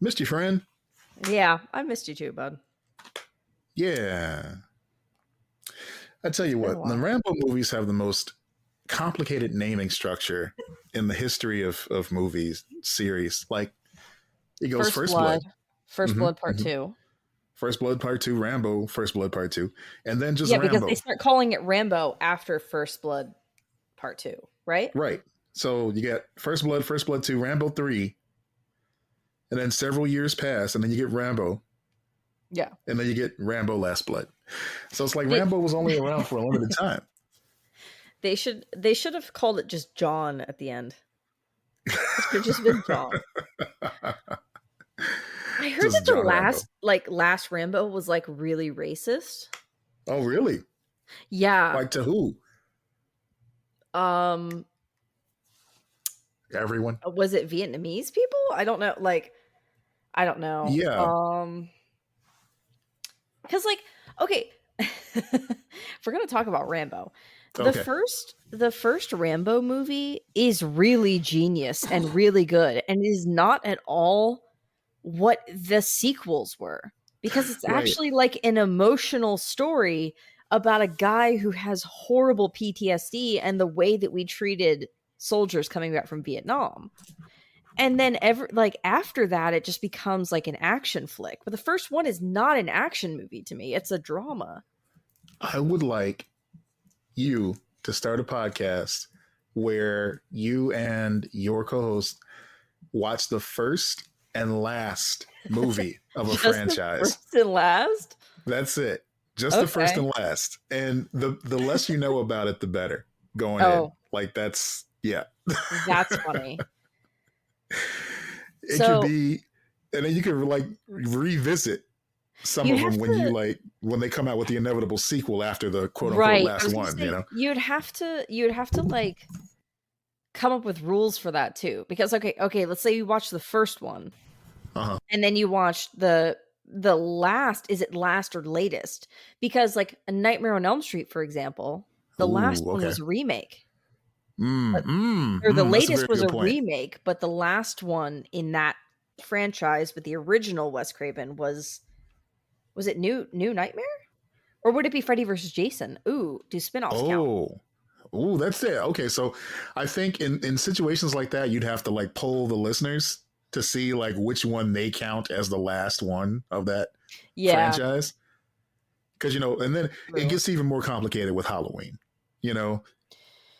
Missed you, friend. Yeah, I missed you too, bud. Yeah. I tell you Been a what, the while. Rambo movies have the most complicated naming structure in the history of movies series. Like it goes First First Blood, Blood, First hmm Blood Part hmm 2. First Blood Part Two, Rambo, First Blood Part Two, and then just Yeah, because they Rambo. start calling it Rambo after First Blood Part 2, right? Right. So you get First Blood Two, Rambo Three, and then several years pass, and then you get Rambo, Yeah. and then you get Rambo Last Blood. So it's like They, Rambo was only around for a limited time. they should have called it just John at the end. It should have just been John. I heard that Just the John Rambo. last Rambo was like really racist. Oh, really? Yeah. Like to who? Um Everyone? was it Vietnamese people? I don't know. I don't know. Yeah. Because okay, if we're gonna talk about Rambo, Okay. the first Rambo movie is really genius and really good, and is not at all what the sequels were, because it's Right. actually like an emotional story about a guy who has horrible PTSD and the way that we treated soldiers coming back from Vietnam. And then after that it just becomes like an action flick. But the first one is not an action movie to me. It's a drama. I would like you to start a podcast where you and your co-host watch the first and last movie of a Just the franchise. first and last? That's it. Just the first Okay. and last. And the less you know about it, the better going in. Oh, Like that's yeah. that's funny. It could So be and then you could like revisit some you'd of have them to when they come out with the inevitable sequel after the quote unquote right. I last was gonna one, you say know? you'd have to like come up with rules for that too. Because okay, let's say you watch the first one Uh-huh. and then you watch the last, is it last or latest? Because like A Nightmare on Elm Street, for example, the last Ooh, one okay. was a remake. But the That's a very latest was good a point. remake, but the last one in that franchise with the original Wes Craven was it New Nightmare? Or would it be Freddy versus Jason? Ooh, do spin-offs count? Oh. Ooh, that's it. Okay, so I think in situations like that, you'd have to like poll the listeners to see like which one they count as the last one of that Yeah, franchise. Because and then it true. gets even more complicated with Halloween. You know,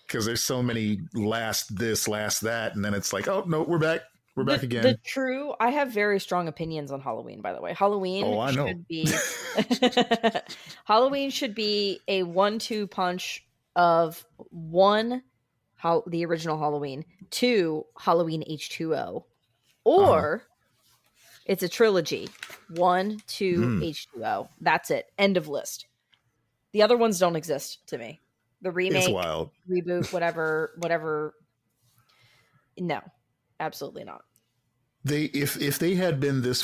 because there's so many last this, last that, and then it's like, oh no, we're back The again. true I have very strong opinions on Halloween, by the way. Oh, I know. Should be Halloween should be a 1-2 punch of one, the original Halloween, two, Halloween H2O, Uh huh. or it's a trilogy. 1, 2, Mm, H2O. That's it. End of list. The other ones don't exist to me. The it's remake, wild. reboot, whatever. No, absolutely not. They if they had been been this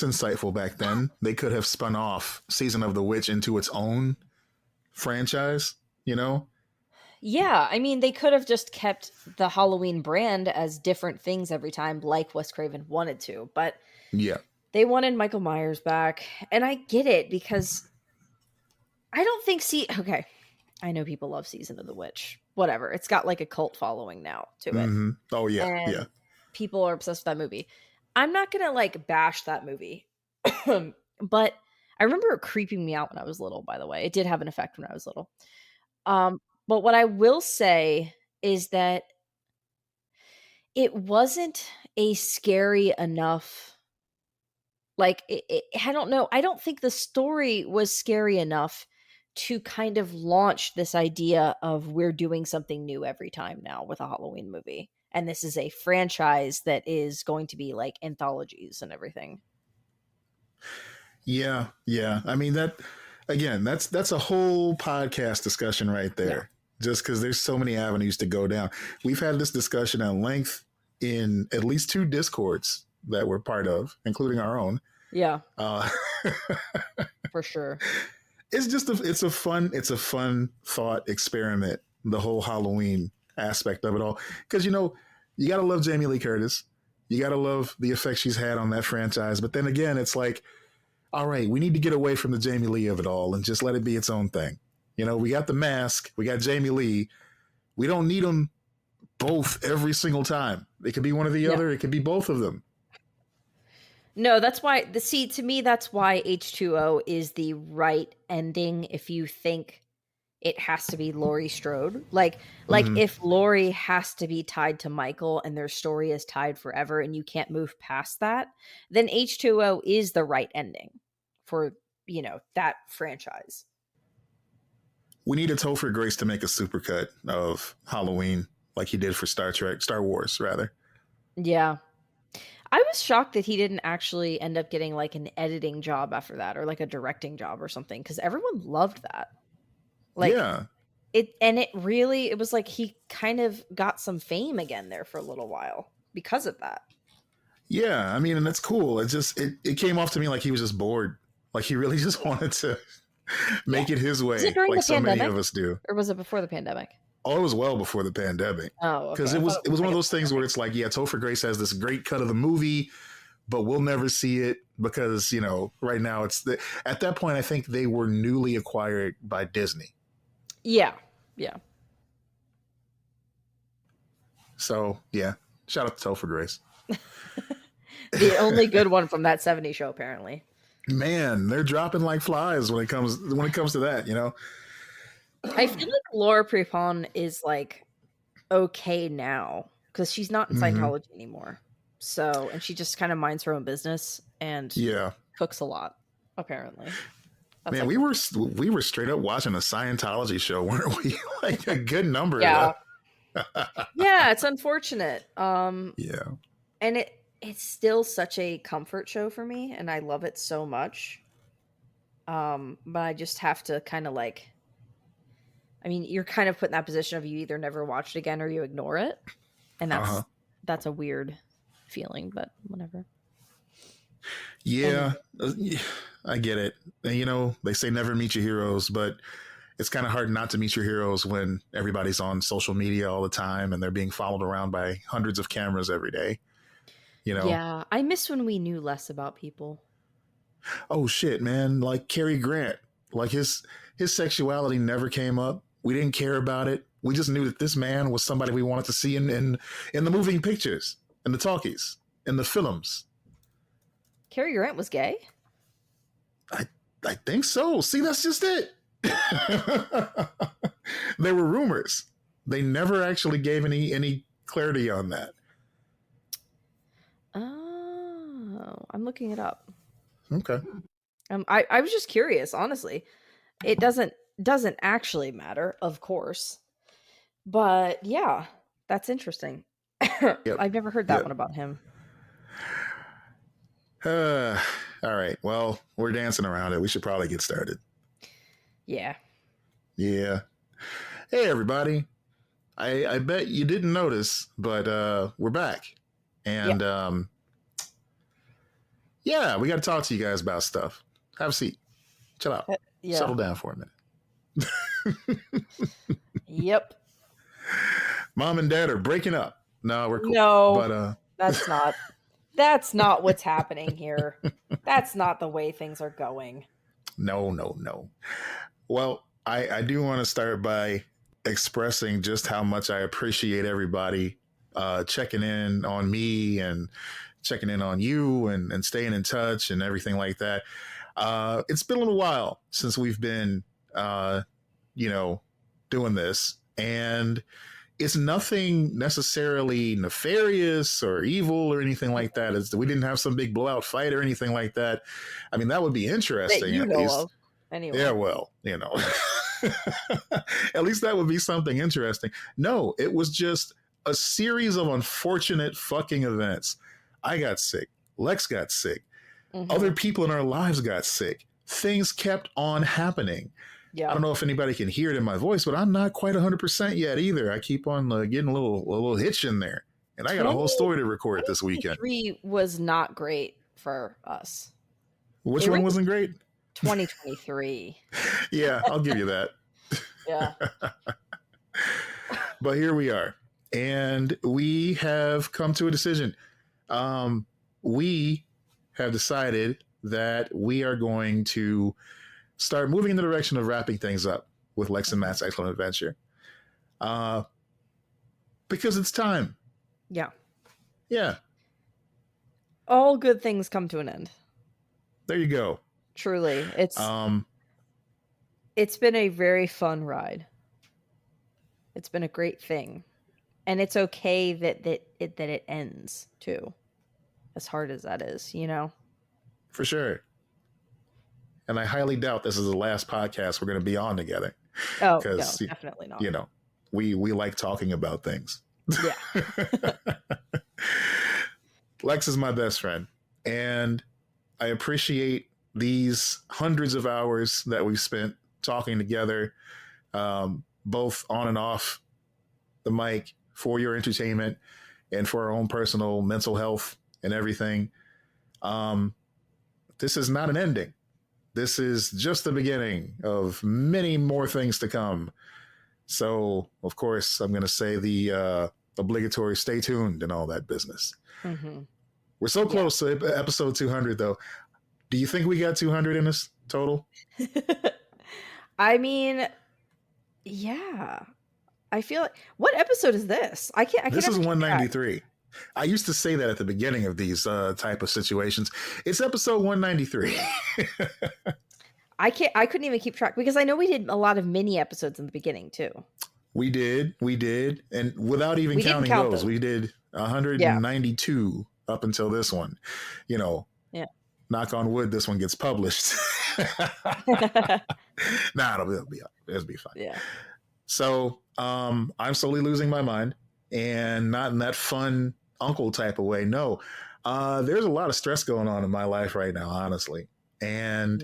insightful back then, they could have spun off Season of the Witch into its own franchise. You know? Yeah, I mean, they could have just kept the Halloween brand as different things every time, like Wes Craven wanted to, but Yeah. they wanted Michael Myers back. And I get it, because I don't think, okay, I know people love Season of the Witch. Whatever. It's got like a cult following now to it. Mm-hmm. Oh yeah. Yeah. And people are obsessed with that movie. I'm not gonna like bash that movie. But I remember it creeping me out when I was little, by the way. It did have an effect when I was little. But what I will say is that it wasn't a scary enough, like, I don't know, I don't think the story was scary enough to kind of launch this idea of we're doing something new every time now with a Halloween movie. And this is a franchise that is going to be like anthologies and everything. Yeah. Yeah. I mean that again. That's a whole podcast discussion right Yeah. there. Just because there's so many avenues to go down. We've had this discussion at length in at least two discords that we're part of, including our own. Yeah, Uh, for sure. it's a fun thought experiment, the whole Halloween aspect of it all, because You gotta love Jamie Lee Curtis. You gotta love the effect she's had on that franchise. But then again, it's like, all right, we need to get away from the Jamie Lee of it all and just let it be its own thing. You know, we got the Mask, we got Jamie Lee. We don't need them both every single time. It could be one or the other. It could be both of them. No, that's why to me that's why H2O is the right ending if you think it has to be Laurie Strode. Like if Laurie has to be tied to Michael and their story is tied forever and you can't move past that, then H2O is the right ending for, that franchise. We needed Topher Grace to make a supercut of Halloween like he did for Star Wars, rather. Yeah. I was shocked that he didn't actually end up getting like an editing job after that or like a directing job or something because everyone loved that. Like, yeah. It was like he kind of got some fame again there for a little while because of that. Yeah, I mean, and that's cool. It came off to me like he was just bored. Like he really just wanted to make it his way, was it during like the pandemic? Many of us do. Or was it before the pandemic? Oh, it was well before the pandemic. Oh, because it was one of those things where it's like, yeah, Topher Grace has this great cut of the movie, but we'll never see it because right now at that point I think they were newly acquired by Disney. Yeah. So yeah, shout out to Topher Grace. The only good one from that 70s show, apparently. Man, they're dropping like flies when it comes to that. I feel like Laura Prepon is like okay now because she's not in Scientology anymore. So, and she just kind of minds her own business and cooks a lot, apparently. That's man, we were straight up watching a Scientology show, weren't we? Like a good number of them. Yeah, it's unfortunate. Yeah. And it's still such a comfort show for me, and I love it so much. But I just have to kind of like, I mean, you're kind of put in that position of you either never watch it again or you ignore it. And that's a weird feeling, but whatever. Yeah, I get it. And, they say never meet your heroes, but it's kind of hard not to meet your heroes when everybody's on social media all the time and they're being followed around by hundreds of cameras every day. Yeah, I miss when we knew less about people. Oh shit, man! Like Cary Grant, like his sexuality never came up. We didn't care about it. We just knew that this man was somebody we wanted to see in the moving pictures, in the talkies, in the films. Cary Grant was gay? I think so. See, that's just it. There were rumors. They never actually gave any clarity on that. Oh, I'm looking it up. Okay. I was just curious, honestly. It doesn't actually matter, of course. But yeah, that's interesting. Yep. I've never heard that one about him. All right. Well, we're dancing around it. We should probably get started. Yeah. Yeah. Hey, everybody. I bet you didn't notice, but we're back. And we got to talk to you guys about stuff. Have a seat. Chill out. Settle down for a minute. Yep. Mom and Dad are breaking up. No, we're cool. No, but that's not what's happening here. That's not the way things are going. No. Well, I do want to start by expressing just how much I appreciate everybody checking in on me and checking in on you and staying in touch and everything like that. It's been a little while since we've been, doing this, and it's nothing necessarily nefarious or evil or anything like that. We didn't have some big blowout fight or anything like that. I mean, that would be interesting. That you know of. Anyway. Yeah, well, at least that would be something interesting. No, it was just a series of unfortunate fucking events. I got sick. Lex got sick. Mm-hmm. Other people in our lives got sick. Things kept on happening. Yeah. I don't know if anybody can hear it in my voice, but I'm not quite 100% yet either. I keep on getting a little hitch in there. And I got a whole story to record this weekend. 2023 was not great for us. Which one wasn't great? 2023. Yeah, I'll give you that. Yeah. But here we are. and we have come to a decision. We have decided that we are going to start moving in the direction of wrapping things up with Lex and Matt's Excellent Adventure. Because it's time. Yeah. Yeah. All good things come to an end. There you go. Truly. It's been a very fun ride. It's been a great thing. And it's okay that it ends too. As hard as that is, you know? For sure. And I highly doubt this is the last podcast we're going to be on together. Oh, no, definitely not. You know, we like talking about things. Yeah. Lex is my best friend, and I appreciate these hundreds of hours that we've spent talking together, both on and off the mic for your entertainment and for our own personal mental health and everything. This is not an ending. This is just the beginning of many more things to come. So, of course, I'm going to say the obligatory stay tuned and all that business. Mm-hmm. We're so close to episode 200, though. Do you think we got 200 in this total? I mean, yeah. I feel like, what episode is this? I can't. This is 193. I used to say that at the beginning of these type of situations. It's episode 193. I couldn't even keep track because I know we did a lot of mini episodes in the beginning too. We did. And without even counting those, we did 192 up until this one. You know, knock on wood, this one gets published. Nah, it'll be fine. Yeah. So I'm slowly losing my mind, and not in that fun uncle type of way. No, there's a lot of stress going on in my life right now, honestly. And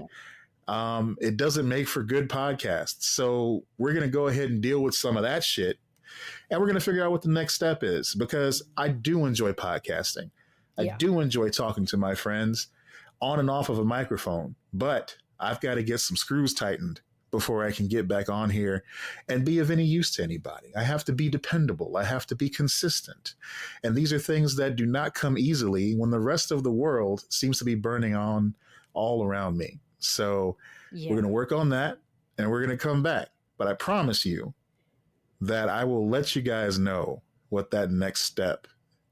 it doesn't make for good podcasts. So we're going to go ahead and deal with some of that shit. And we're going to figure out what the next step is, because I do enjoy podcasting. I do enjoy talking to my friends on and off of a microphone, but I've got to get some screws tightened before I can get back on here and be of any use to anybody. I have to be dependable. I have to be consistent. And these are things that do not come easily when the rest of the world seems to be burning on all around me. So we're going to work on that, and we're going to come back. But I promise you that I will let you guys know what that next step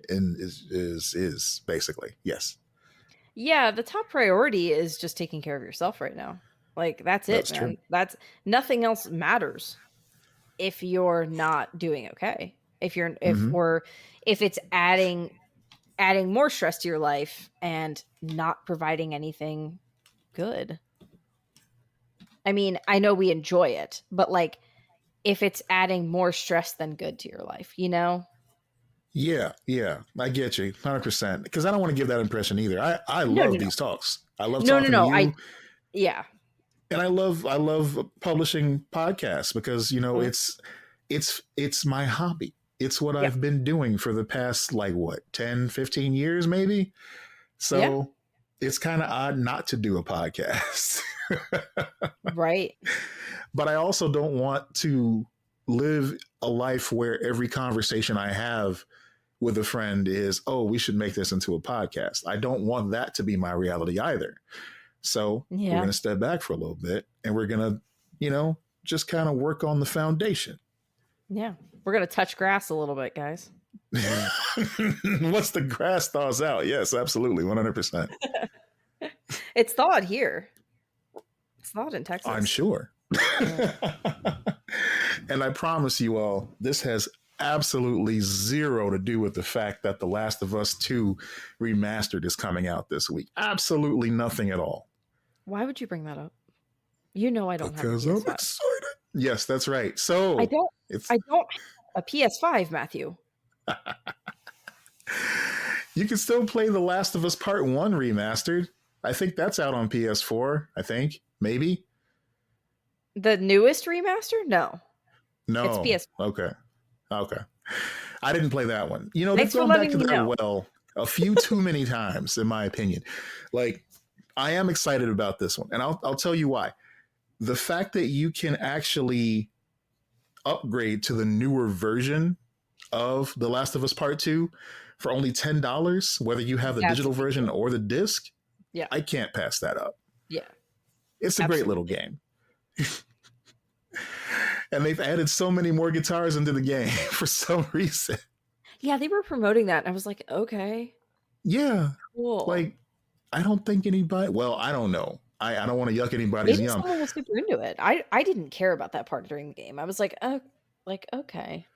is basically. Yes. Yeah, the top priority is just taking care of yourself right now. Like, that's it, man. True. That's nothing else matters if you're not doing okay. If it's adding more stress to your life and not providing anything good. I mean, I know we enjoy it, but like, if it's adding more stress than good to your life, you know? Yeah, I get you 100%. Because I don't want to give that impression either. I love these talks. I love talking to you. And I love publishing podcasts because, you know, it's my hobby. It's what I've been doing for the past, 10, 15 years, maybe. So it's kind of odd not to do a podcast. Right. But I also don't want to live a life where every conversation I have with a friend is, oh, we should make this into a podcast. I don't want that to be my reality either. So we're going to step back for a little bit, and we're going to, just kind of work on the foundation. Yeah. We're going to touch grass a little bit, guys. Once the grass thaws out. Yes, absolutely. 100%. It's thawed here. It's thawed in Texas. I'm sure. And I promise you all, this has absolutely zero to do with the fact that The Last of Us 2 Remastered is coming out this week. Absolutely nothing at all. Why would you bring that up? You know I don't because have a PS5. I'm excited. Yes, that's right. So I don't have a PS5, Matthew. You can still play The Last of Us Part 1 Remastered. I think that's out on PS4, I think. Maybe. The newest remaster? No. It's PS4. Okay. I didn't play that one. They've gone back to that well a few too many times, in my opinion. Like, I am excited about this one, and I'll tell you why. The fact that you can actually upgrade to the newer version of The Last of Us Part 2 for only $10, whether you have the That's a digital big version deal. or the disc, Yeah. I can't pass that up. Yeah. It's a great little Absolutely. game. And they've added so many more guitars into the game for some reason. Yeah, they were promoting that. And I was like, okay, Yeah. cool. Like, I don't think anybody, well, I don't know. I don't want to yuck anybody's Maybe yum. someone was super into it. I didn't care about that part during the game. I was like, oh, like, okay.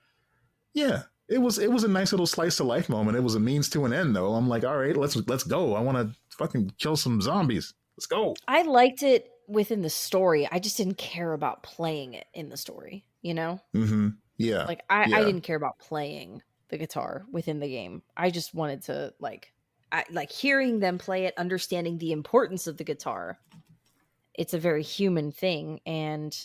Yeah. It was a nice little slice of life moment. It was a means to an end though. I'm like, all right, let's go. I want to fucking kill some zombies. Let's go. I liked it within the story. I just didn't care about playing it in the story, you know? Mm-hmm. Yeah. Like I Yeah. didn't care about playing the guitar within the game. I just wanted to like hearing them play it, understanding the importance of the guitar. It's a very human thing, and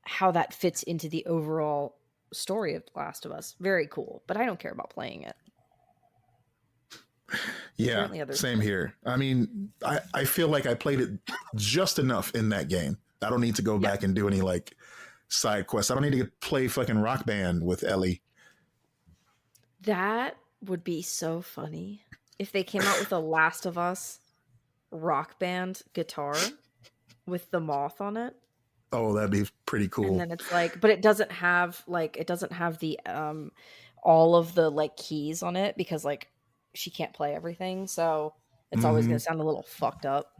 how that fits into the overall story of The Last of Us. Very cool, but I don't care about playing it. Yeah. Apparently others Same do. here. I mean, I feel like I played it just enough in that game. I don't need to go Yeah. back and do any like side quests. I don't need to play fucking Rock Band with Ellie. That would be so funny if they came out with a Last of Us Rock Band guitar with the moth on it. Oh, that'd be pretty And cool. then it's like, but it doesn't have the all of the like keys on it, because like she can't play everything, so it's always Mm-hmm. gonna sound a little fucked up.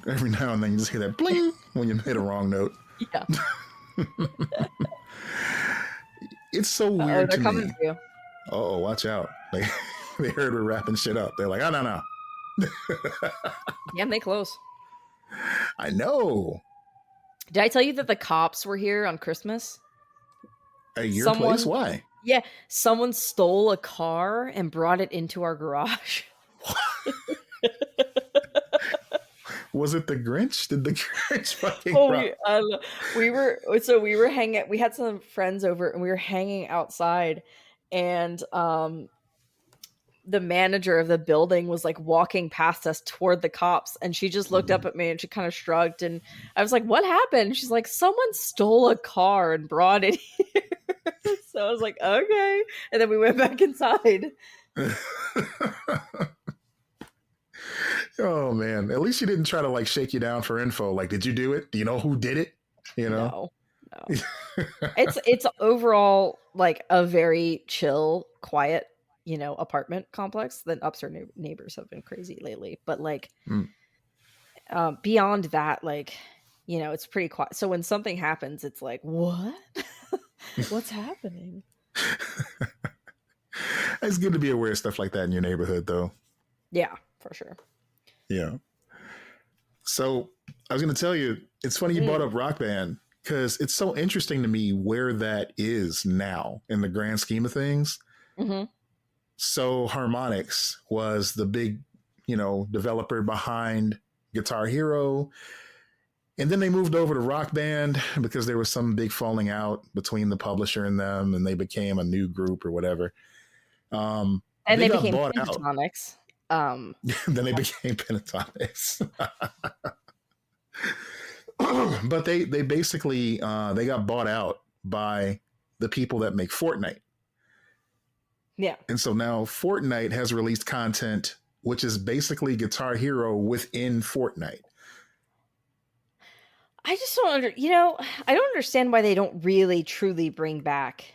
Every now and then you just hear that bling when you hit a wrong note. Yeah. It's so Oh, weird they're to coming me. for you. Oh, watch out. Like they heard we're wrapping shit up. They're like, oh no. Damn, they close. I know. Did I tell you that the cops were here on Christmas? At your place? Why? Yeah, someone stole a car and brought it into our garage. Was it the Grinch? Did the Grinch fucking Oh, rock? we were hanging. We had some friends over, and we were hanging outside, and the manager of the building was like walking past us toward the cops, and she just looked up at me and she kind of shrugged, and I was like, "What happened?" She's like, "Someone stole a car and brought it here." So I was like, "Okay," and then we went back inside. Oh man. At least she didn't try to like shake you down for info. Like, did you do it? Do you know who did it? You know? No. It's overall like a very chill, quiet, apartment complex. The upstairs neighbors have been crazy lately, but like beyond that, like, it's pretty quiet. So when something happens, it's like, what? What's happening? It's good to be aware of stuff like that in your neighborhood, though. Yeah, for sure. Yeah. So I was going to tell you, it's funny you brought up Rock Band because it's so interesting to me where that is now in the grand scheme of things. Mm-hmm. So Harmonix was the big, developer behind Guitar Hero. And then they moved over to Rock Band because there was some big falling out between the publisher and them, and they became a new group or whatever. And they got became bought out. Pentatonix. Then they became Pentatonix. But they basically they got bought out by the people that make Fortnite. Yeah. And so now Fortnite has released content which is basically Guitar Hero within Fortnite. I just don't I don't understand why they don't really truly bring back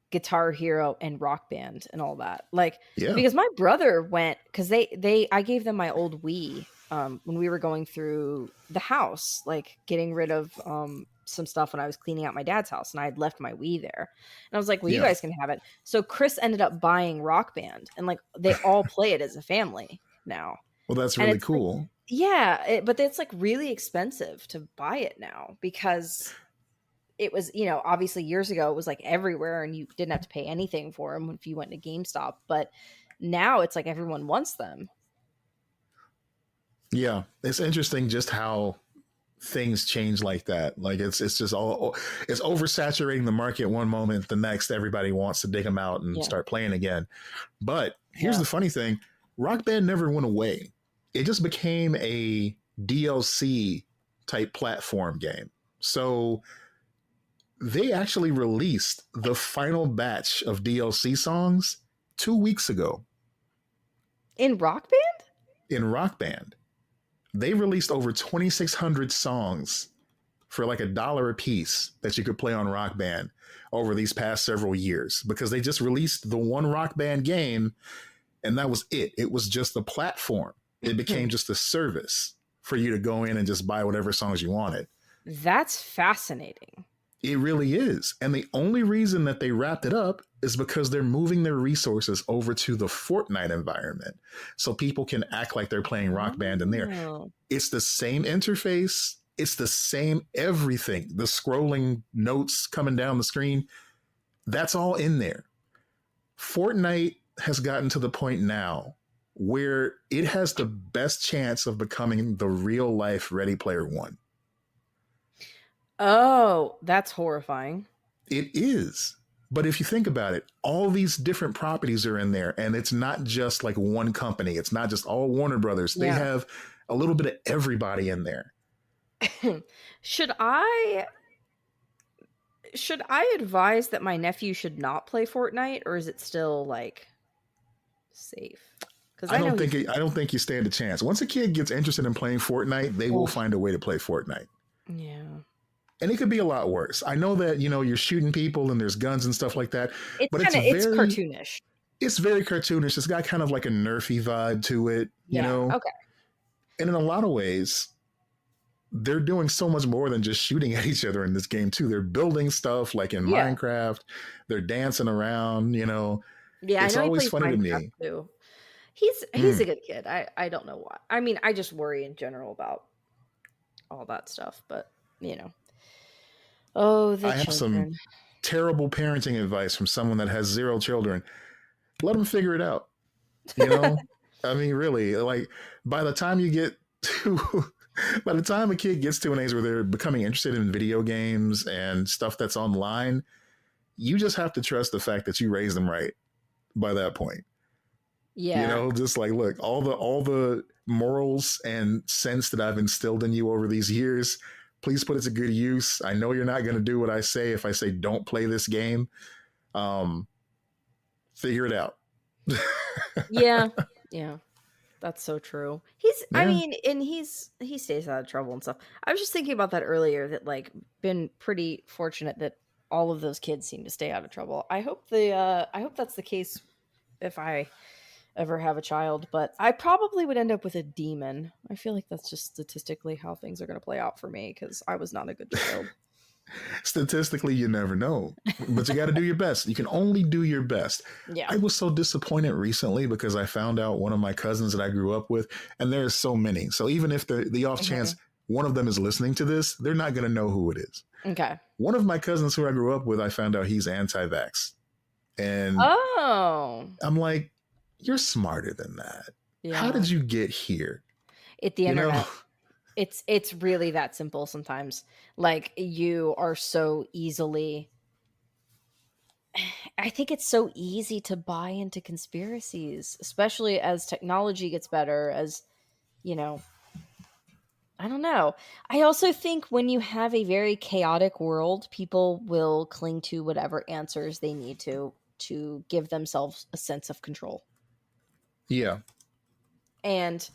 Guitar Hero and Rock Band and all that. Like, Yeah. because my brother went, because I gave them my old Wii when we were going through the house, like getting rid of some stuff when I was cleaning out my dad's house, and I had left my Wii there. And I was like, well, you Yeah. guys can have it. So Chris ended up buying Rock Band, and like they all play it as a family now. Well, that's And really it's like, cool. yeah, but it's like really expensive to buy it now, because it was, obviously years ago it was like everywhere and you didn't have to pay anything for them if you went to GameStop. But now it's like everyone wants them. Yeah, it's interesting just how things change like that. Like it's just all, it's oversaturating the market one moment, the next everybody wants to dig them out and start playing again. But here's the funny thing: Rock Band never went away. It just became a DLC type platform game. So They actually released the final batch of DLC songs 2 weeks ago In Rock Band? in Rock Band. They released over 2,600 songs for like $1 a piece that you could play on Rock Band over these past several years because they just released the one Rock Band game and that was it. It was just a platform. It became just a service for you to go in and just buy whatever songs you wanted. That's fascinating. It really is. And the only reason that they wrapped it up is because they're moving their resources over to the Fortnite environment so people can act like they're playing Rock Band in there. Oh. It's the same interface, it's the same everything. The scrolling notes coming down the screen, that's all in there. Fortnite has gotten to the point now where it has the best chance of becoming the real life Ready Player One. Oh, that's horrifying. It is. But if you think about it, all these different properties are in there, and it's not just like one company. It's not just all Warner Brothers. They have a little bit of everybody in there. Should I advise that my nephew should not play Fortnite, or is it still like safe? Because I don't think you stand a chance. Once a kid gets interested in playing Fortnite, they will find a way to play Fortnite. Yeah. And it could be a lot worse. I know that, you're shooting people and there's guns and stuff like that. It's cartoonish. It's very cartoonish. It's got kind of like a nerfy vibe to it, you know? Okay. And in a lot of ways, they're doing so much more than just shooting at each other in this game too. They're building stuff like in Minecraft. They're dancing around, Yeah, it's I know always he plays funny Minecraft to me. too. He's a good kid. I don't know why. I mean, I just worry in general about all that stuff, but Oh, the I have some terrible parenting advice from someone that has 0 children. Let them figure it out. I mean, really, like by the time a kid gets to an age where they're becoming interested in video games and stuff that's online, you just have to trust the fact that you raised them right by that point. Yeah. Just like, look, all the morals and sense that I've instilled in you over these years, please put it to good use. I know you're not going to do what I say if I say don't play this game. Figure it out. Yeah. That's so true. I mean, and he stays out of trouble and stuff. I was just thinking about that earlier, that like been pretty fortunate that all of those kids seem to stay out of trouble. I hope that's the case if I ever have a child, but I probably would end up with a demon. I feel like that's just statistically how things are going to play out for me because I was not a good child. Statistically, you never know, but you got to do your best. You can only do your best. Yeah. I was so disappointed recently because I found out one of my cousins that I grew up with, and there's so many. So even if the off chance one of them is listening to this, they're not going to know who it is. Okay. One of my cousins who I grew up with, I found out he's anti-vax. And I'm like, you're smarter than that. Yeah. How did you get here? The internet. It's really that simple sometimes. Like, you are so easily... I think it's so easy to buy into conspiracies, especially as technology gets better, as, I don't know. I also think when you have a very chaotic world, people will cling to whatever answers they need to give themselves a sense of control. Yeah. And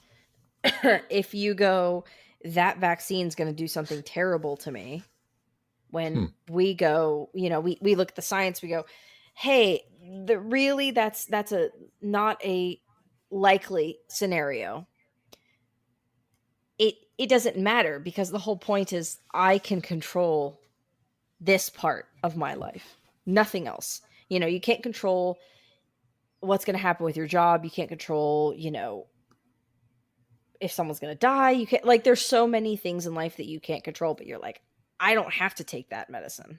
if you go, that vaccine's going to do something terrible to me, when we go, we look at the science, we go, hey, that's not a likely scenario. It doesn't matter, because the whole point is I can control this part of my life, nothing else. You can't control what's going to happen with your job. You can't control, if someone's going to die. You can't, like, there's so many things in life that you can't control, but you're like, I don't have to take that medicine.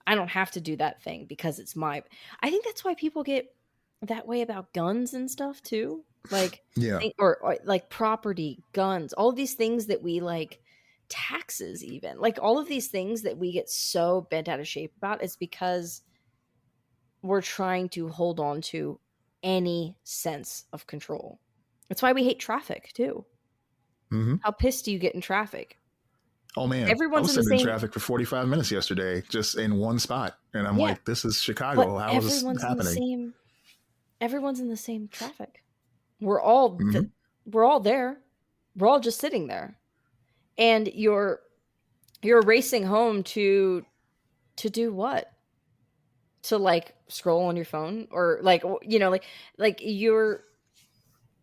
I don't have to do that thing because it's I think that's why people get that way about guns and stuff too. Like, or like property, guns, all of these things that we like, taxes, even like all of these things that we get so bent out of shape about, is because we're trying to hold on to any sense of control. That's why we hate traffic too. Mm-hmm. How pissed do you get in traffic? Oh man, I Everyone's was in the sitting in same traffic for 45 minutes yesterday, just in one spot, and I'm yeah, like, "This is but Chicago. How is this happening?" everyone's in the same traffic. We're all Hmm. we're all there. We're all just sitting there. And you're racing home to do what? To like scroll on your phone or like like you're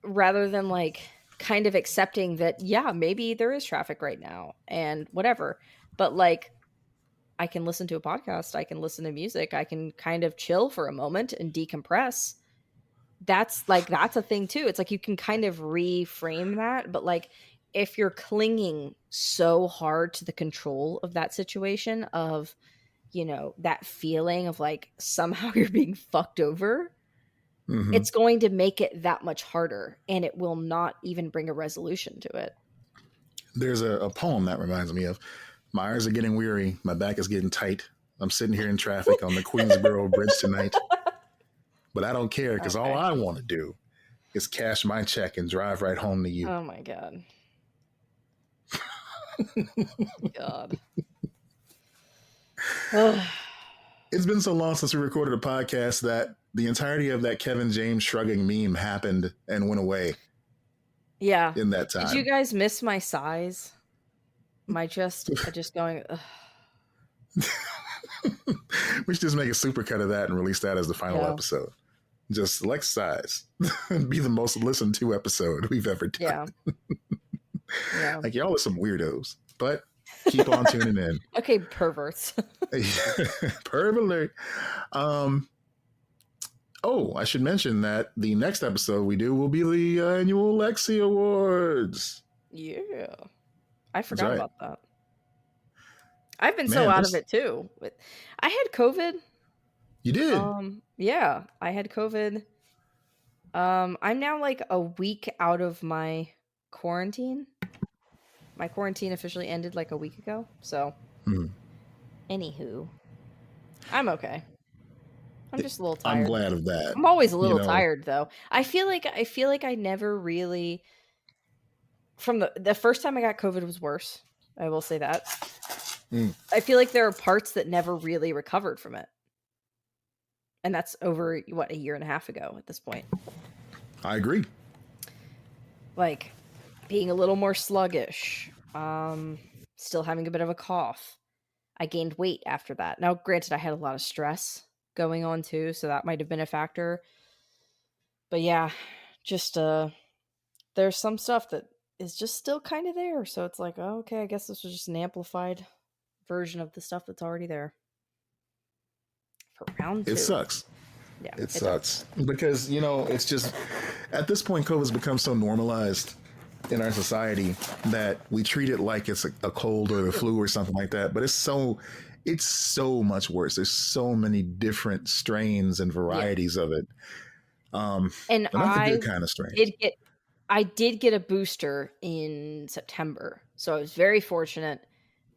rather than like kind of accepting that yeah, maybe there is traffic right now and whatever. But like I can listen to a podcast, I can listen to music, I can kind of chill for a moment and decompress. That's a thing too. It's like you can kind of reframe that, but like if you're clinging so hard to the control of that situation of, that feeling of like somehow you're being fucked over, Hmm. it's going to make it that much harder and it will not even bring a resolution to it. There's a poem that reminds me of, "My eyes are getting weary, my back is getting tight. I'm sitting here in traffic on the Queensboro Bridge tonight, but I don't care because all Okay. I want to do is cash my check and drive right home to you." Oh my god. God. Ugh. It's been so long since we recorded a podcast that the entirety of that Kevin James shrugging meme happened and went away Yeah. in that Did you time. guys miss my sighs? I just going, ugh. We should just make a supercut of that and release that as the final Yeah. episode. Just Lex size. Be the most listened to episode we've ever done. Yeah. Yeah. Like, y'all are some weirdos, but keep on tuning in. Okay, perverts. Perv alert. Um, oh, I should mention that the next episode we do will be the annual Lexi Awards. Yeah. I That's forgot right. about that. I've been so Man, out of this it too. I had COVID. you did. Yeah, I had COVID. I'm now like a week out of my quarantine. My quarantine officially ended like a week ago. So, Hmm. anywho, I'm okay. I'm just a little I'm tired. glad of that. I'm always a You little know, tired though. I feel like I never really from the first time I got COVID was worse. I will say that. mm, I feel like there are parts that never really recovered from it. And that's over what, a year and a half ago at this point. I agree. Like being a little more sluggish, still having a bit of a cough. I gained weight after that. Now, granted, I had a lot of stress going on too, so that might have been a factor. But yeah, just there's some stuff that is just still kind of there. So it's like, oh, okay, I guess this was just an amplified version of the stuff that's already there for round It 2. sucks. Yeah, It it does. sucks because it's just at this point COVID's become so normalized in our society that we treat it like it's a cold or the flu or something like that. But it's so much worse. There's so many different strains and Yeah. varieties of it. And But not the good kind of strains. did get I did get a booster in September. So I was very fortunate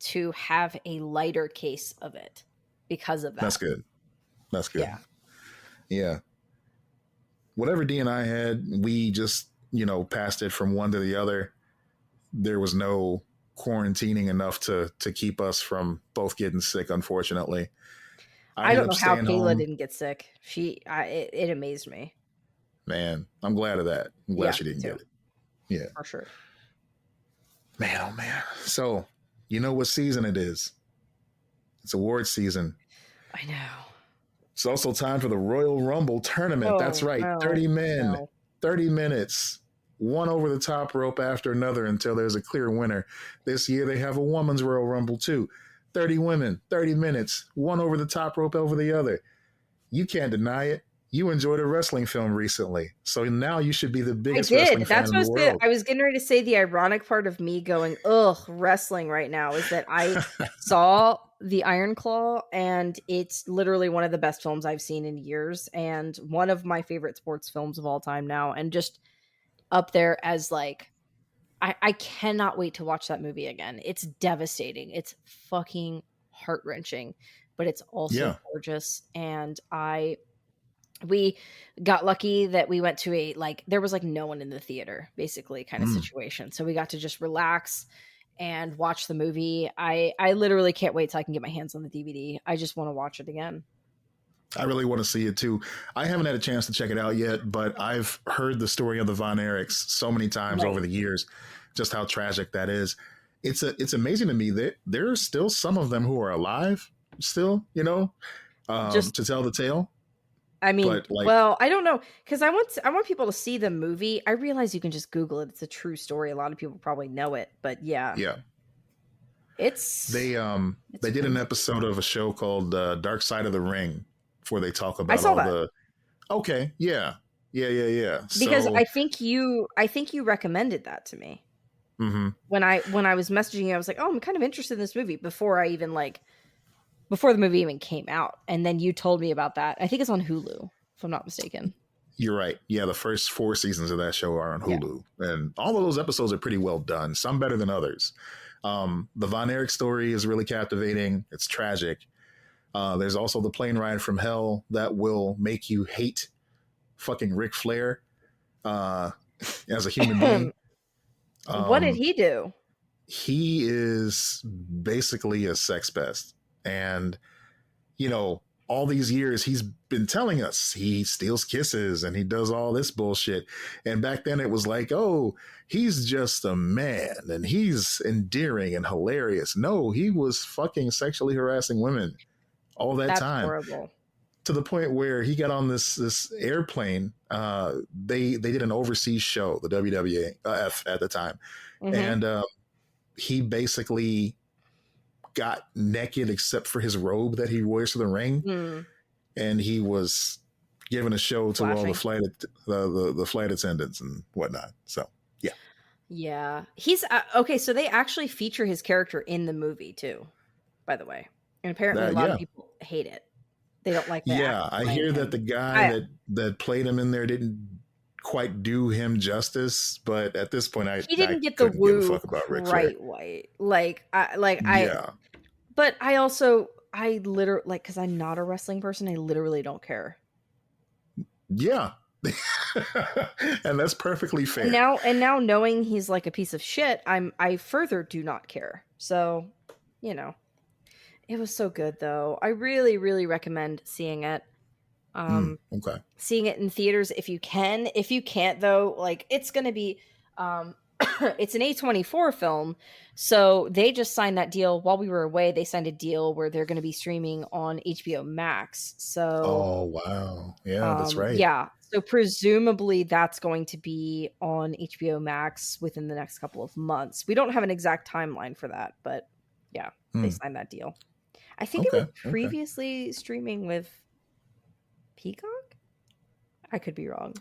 to have a lighter case of it because of That's that. good. That's good. Yeah. Yeah. Whatever D and I had, we just, passed it from one to the other. There was no quarantining enough to keep us from both getting sick, unfortunately. I I ended don't up know how staying Kayla home. didn't get sick. It amazed me. Man, I'm glad of that. I'm glad Yeah, she me didn't get too, it. Yeah. for sure. Man, oh man. So, you know what season it is? It's award season. I know. It's also time for the Royal Rumble tournament. That's Oh, right. no. 30 men, No. 30 minutes, one over the top rope after another until there's a clear winner. This year they have a women's Royal Rumble too. 30 women, 30 minutes, one over the top rope over the other. You can't deny it. You enjoyed a wrestling film recently. So now you should be the I biggest did. wrestling fan That's in what the world. I was getting ready to say the ironic part of me going, ugh, wrestling right now is that I saw the Iron Claw and it's literally one of the best films I've seen in years and one of my favorite sports films of all time now. And just up there as like, I cannot wait to watch that movie again. It's devastating. It's fucking heart wrenching, but it's also Yeah. gorgeous. And we got lucky that we went to there was like no one in the theater basically kind of situation. So we got to just relax and watch the movie. I literally can't wait till I can get my hands on the DVD. I just want to watch it again. I really want to see it too. I haven't had a chance to check it out yet, but I've heard the story of the Von Erichs so many times over Right. the years, just how tragic that is. It's amazing to me that there are still some of them who are alive, still, Just to tell the tale. I mean, But like, well, I don't know because I want people to see the movie. I realize you can just Google it. It's a true story. A lot of people probably know it, but yeah, yeah, it's they did an crazy. episode of a show called Dark Side of the Ring, where they talk I about saw all that the. Okay, yeah, yeah. because So, I think you recommended that to me mhm. when I was messaging you. I was like, oh, I'm kind of interested in this movie before the movie even came out, and then you told me about that. I think it's on Hulu, if I'm not mistaken. You're right. Yeah, the first 4 seasons of that show are on Yeah. Hulu, and all of those episodes are pretty well done. Some better than others. The Von Erich story is really captivating. It's tragic. There's also the plane ride from hell that will make you hate fucking Ric Flair uh, as a human being. What did Um, he do? he is basically a sex pest, and all these years he's been telling us he steals kisses and he does all this bullshit. And back then it was like, oh, he's just a man and he's endearing and hilarious. No, he was fucking sexually harassing women all that That's time, horrible. to the point where he got on this airplane. They did an overseas show, the WWF at the time, Hmm. and he basically got naked except for his robe that he wears to the ring, Mm, and he was giving a show to all the flashing. the flight attendants and whatnot. So yeah, Yeah. He's okay, so they actually feature his character in the movie too, by the way. And apparently a lot of yeah, people hate it. They don't like the yeah. actor I playing hear that him. the guy I that played him in there didn't quite do him justice, but at this point, He I didn't get the couldn't give a woo fuck about Ric Flair. quite right. Like I Yeah, but I also I literally like because I'm not a wrestling person, I literally don't care. yeah, and that's perfectly And fair. now knowing he's like a piece of shit, I further do not care. So, you know, it was so good though. I really, really recommend seeing it. Okay. Seeing it in theaters if you can. If you can't though, like it's gonna be it's an A24 film. So they just signed that deal while we were away. They signed a deal where they're gonna be streaming on HBO Max. So Oh wow, yeah, that's right. yeah. So presumably that's going to be on HBO Max within the next couple of months. We don't have an exact timeline for that, but yeah, they Hmm. signed that deal. I think it was Okay, okay. previously streaming with Peacock. I could be wrong.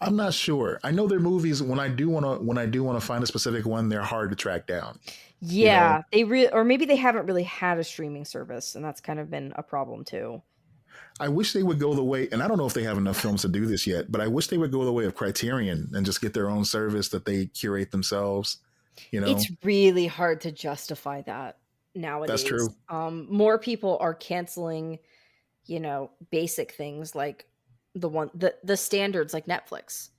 I'm not sure. I know their movies. When I do want to find a specific one, they're hard to track down. You know, Yeah, or maybe they haven't really had a streaming service, and that's kind of been a problem too. I wish they would go the way, and I don't know if they have enough films to do this yet, but I wish they would go the way of Criterion and just get their own service that they curate themselves. You It's know, really hard to justify that that's nowadays. true. More people are canceling, basic things like the standards like Netflix,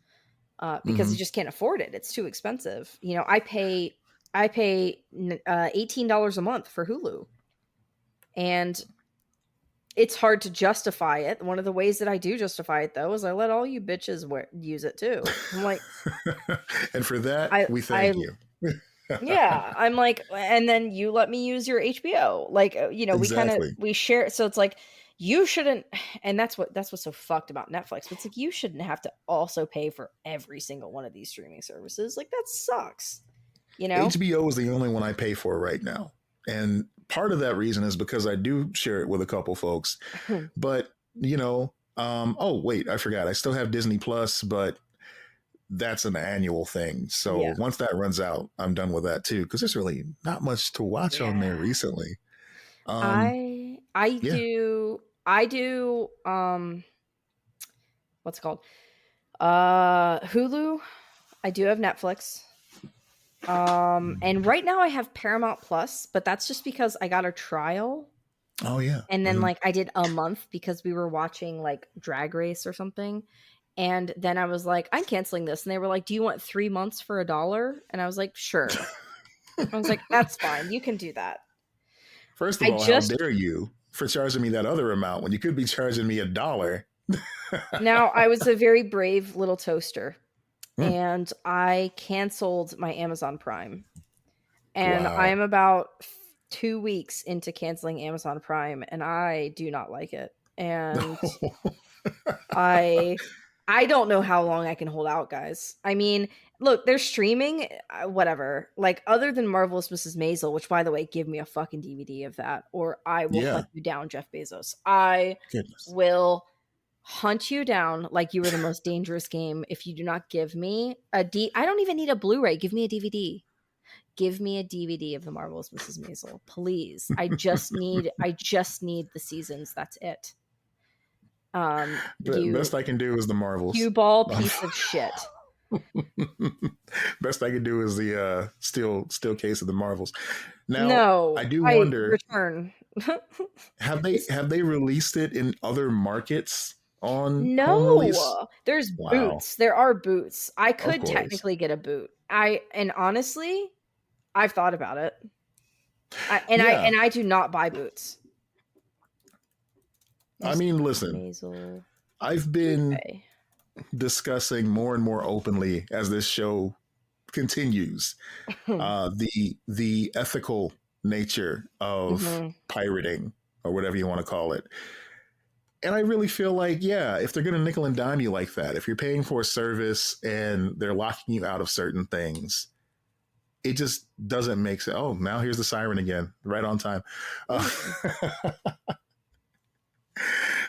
because Hmm. they just can't afford it. It's too expensive. I pay $18 a month for Hulu, and it's hard to justify it. One of the ways that I do justify it though is I let all you bitches use it too. I'm like, And for that, I we I thank you. yeah, I'm like, and then you let me use your HBO. Like, Exactly. we share. So it's like you shouldn't, and that's what's so fucked about Netflix. But it's like you shouldn't have to also pay for every single one of these streaming services. Like that sucks. You know? HBO is the only one I pay for right now. And part of that reason is because I do share it with a couple folks. But, oh, wait, I forgot. I still have Disney Plus, but that's an annual thing. Yeah. So once that runs out, I'm done with that too, because there's really not much to watch on there Yeah. recently. Um, I yeah. do what's it called? Hulu. I do have Netflix. And right now I have Paramount Plus, but that's just because I got a trial. Oh, yeah. And then Mhm. like I did a month because we were watching like Drag Race or something. And then I was like, I'm canceling this. And they were like, do you want 3 months for $1? And I was like, sure. I was like, that's fine. You can do that. First of I all, how just dare you for charging me that other amount when you could be charging me $1? Now I was a very brave little toaster, Mm, and I canceled my Amazon Prime. And wow. I'm about 2 weeks into canceling Amazon Prime, and I do not like it. And I I don't know how long I can hold out, guys. I mean, look, they're streaming, whatever. Like, other than Marvelous Mrs. Maisel, which, by the way, give me a fucking DVD of that, or I will Yeah. hunt you down, Jeff Bezos. I Goodness. will hunt you down like you were the most dangerous game if you do not give me I don't even need a Blu-ray. Give me a DVD. Give me a DVD of the Marvelous Mrs. Maisel, please. I just need the seasons. That's it. The You best I can do is the Marvels. cue ball piece of shit. Best I can do is the still case of the Marvels. Now, I No, do I wonder, return. have they released it in other markets on home release? No, there's Wow. boots. There are boots. I Of could course. technically get a boot. And honestly, I've thought about it. Yeah. I do not buy boots. I mean, listen, Maisel I've been Blu-ray. discussing more and more openly as this show continues the ethical nature of Mhm. pirating or whatever you want to call it. And I really feel like, yeah, if they're going to nickel and dime you like that, if you're paying for a service and they're locking you out of certain things, it just doesn't make sense. Oh, now here's the siren again, right on time.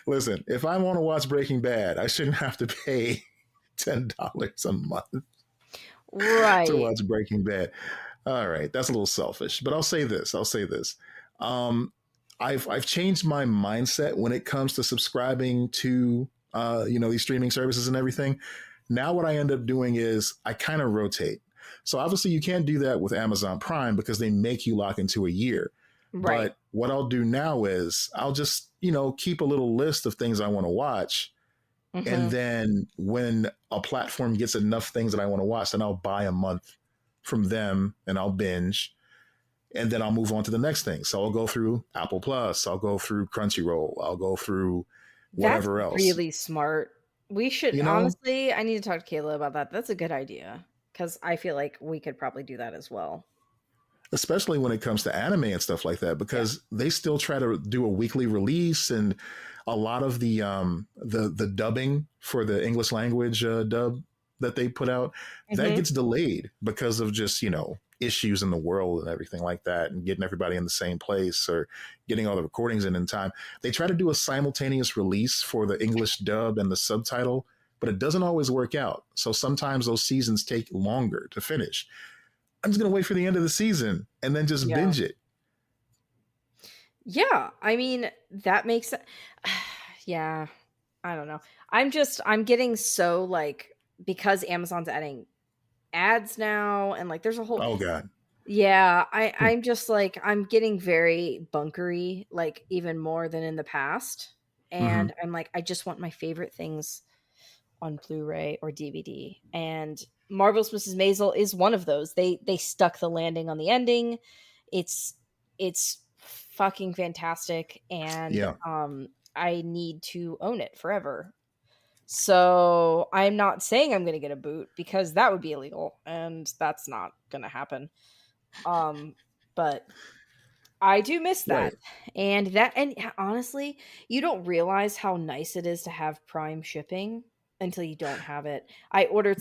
Listen, if I want to watch Breaking Bad, I shouldn't have to pay $10 a month to Right. watch Breaking Bad. All right, that's a little selfish, but I'll say this. Um, I've changed my mindset when it comes to subscribing to these streaming services and everything. Now what I end up doing is I kind of rotate. So obviously you can't do that with Amazon Prime because they make you lock into a year. Right. But what I'll do now is I'll just, keep a little list of things I want to watch. And Mhm. then when a platform gets enough things that I want to watch, then I'll buy a month from them and I'll binge. And then I'll move on to the next thing. So I'll go through Apple Plus, I'll go through Crunchyroll, I'll go through That's whatever else. really smart. We should You know, honestly, I need to talk to Kayla about that. That's a good idea, because I feel like we could probably do that as well. especially when it comes to anime and stuff like that, Yeah. because they still try to do a weekly release, and a lot of the dubbing for the English language dub that they put out that Mhm. gets delayed because of just issues in the world and everything like that, and getting everybody in the same place or getting all the recordings in time. They try to do a simultaneous release for the English dub and the subtitle, but it doesn't always work out. So sometimes those seasons take longer to finish. I'm just going to wait for the end of the season and then just Yeah. binge it. Yeah, I mean, that makes yeah, I don't know. I'm getting so, like, because Amazon's adding ads now, and, like, there's a whole Oh, God. yeah, Hmm. I'm just, like, I'm getting very bunkery, like, even more than in the past, Mm-hmm. and I'm like, I just want my favorite things on Blu-ray or DVD, and Marvelous Mrs. Maisel is one of those. They stuck the landing on the ending. It's it's fucking fantastic, and Yeah. I need to own it forever. So I'm not saying I'm going to get a boot, because that would be illegal, and that's not going to happen. But I do miss that. Right. And honestly, you don't realize how nice it is to have Prime shipping until you don't have it. Yeah. I ordered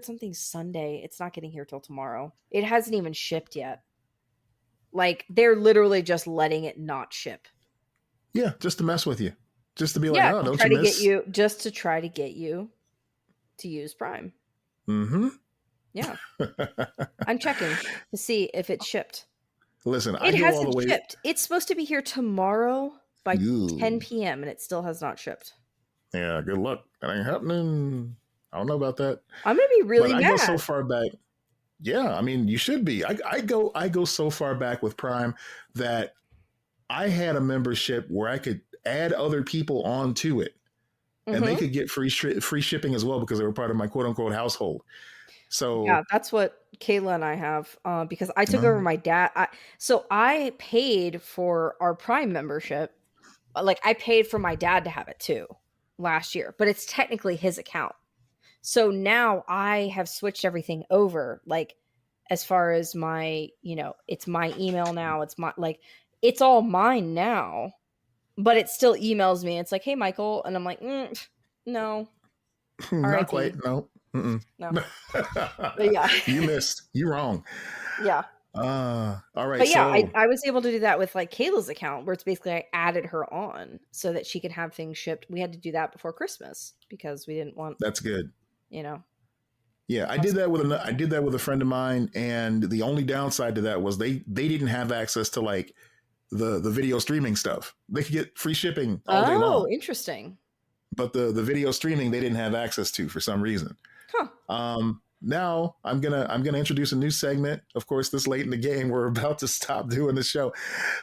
something Sunday. It's not getting here till tomorrow. It hasn't even shipped yet. Like, they're literally just letting it not ship. Yeah. Just to mess with you. Just to be like, Yeah, oh, to don't try you to get miss? you just to try to get you to use Prime. Mm-hmm. Yeah. I'm checking to see if it shipped. Listen, I It go all the hasn't way. shipped. It's supposed to be here tomorrow by Ooh. 10 p.m. and it still has not shipped. Yeah. Good luck. That ain't happening. I don't know about that. I'm gonna be But really I go so mad. far back. Yeah, I mean, you should be. I go so far back with Prime that I had a membership where I could add other people onto it, and they Hmm. could get free shipping as well because they were part of my quote unquote household. So, Yeah, that's what Kayla and I have, because I took over um, my dad. So I paid for our Prime membership. Like I paid for my dad to have it too last year, but it's technically his account. So now I have switched everything over. Like as far as my, it's my email now. It's my like it's all mine now, but it still emails me. It's like, hey, Michael, and I'm like, no, not quite. R.I.P. No. Mm-mm. No, but yeah, You missed. You wrong. yeah. All right. But yeah, I So I was able to do that with, like, Kayla's account, where it's basically I added her on so that she could have things shipped. We had to do that before Christmas because we didn't want, that's good. you know, Yeah, I did us. that with I did that with a friend of mine, and the only downside to that was they didn't have access to like the video streaming stuff. They could get free shipping all day Oh, long, interesting. but the video streaming they didn't have access to for some reason. Huh. Now I'm gonna introduce a new segment. Of course, this late in the game, we're about to stop doing the show,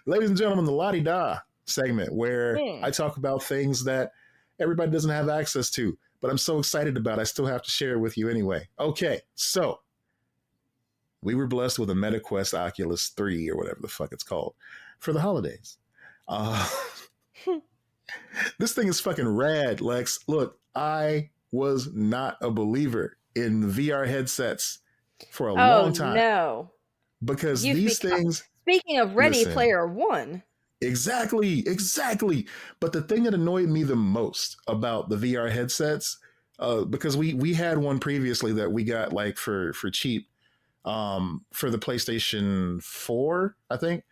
ladies and gentlemen. The La Di Da segment, where Hmm. I talk about things that everybody doesn't have access to, but I'm so excited about. I still have to share it with you anyway. Okay, so we were blessed with a MetaQuest Oculus 3 or whatever the fuck it's called for the holidays. Uh, this thing is fucking rad, Lex. Look, I was not a believer in VR headsets for a Oh, long time no. because You've these become things, Speaking of Ready listen, Player One. exactly. But the thing that annoyed me the most about the VR headsets, because we had one previously that we got like for cheap, for the PlayStation 4, I think,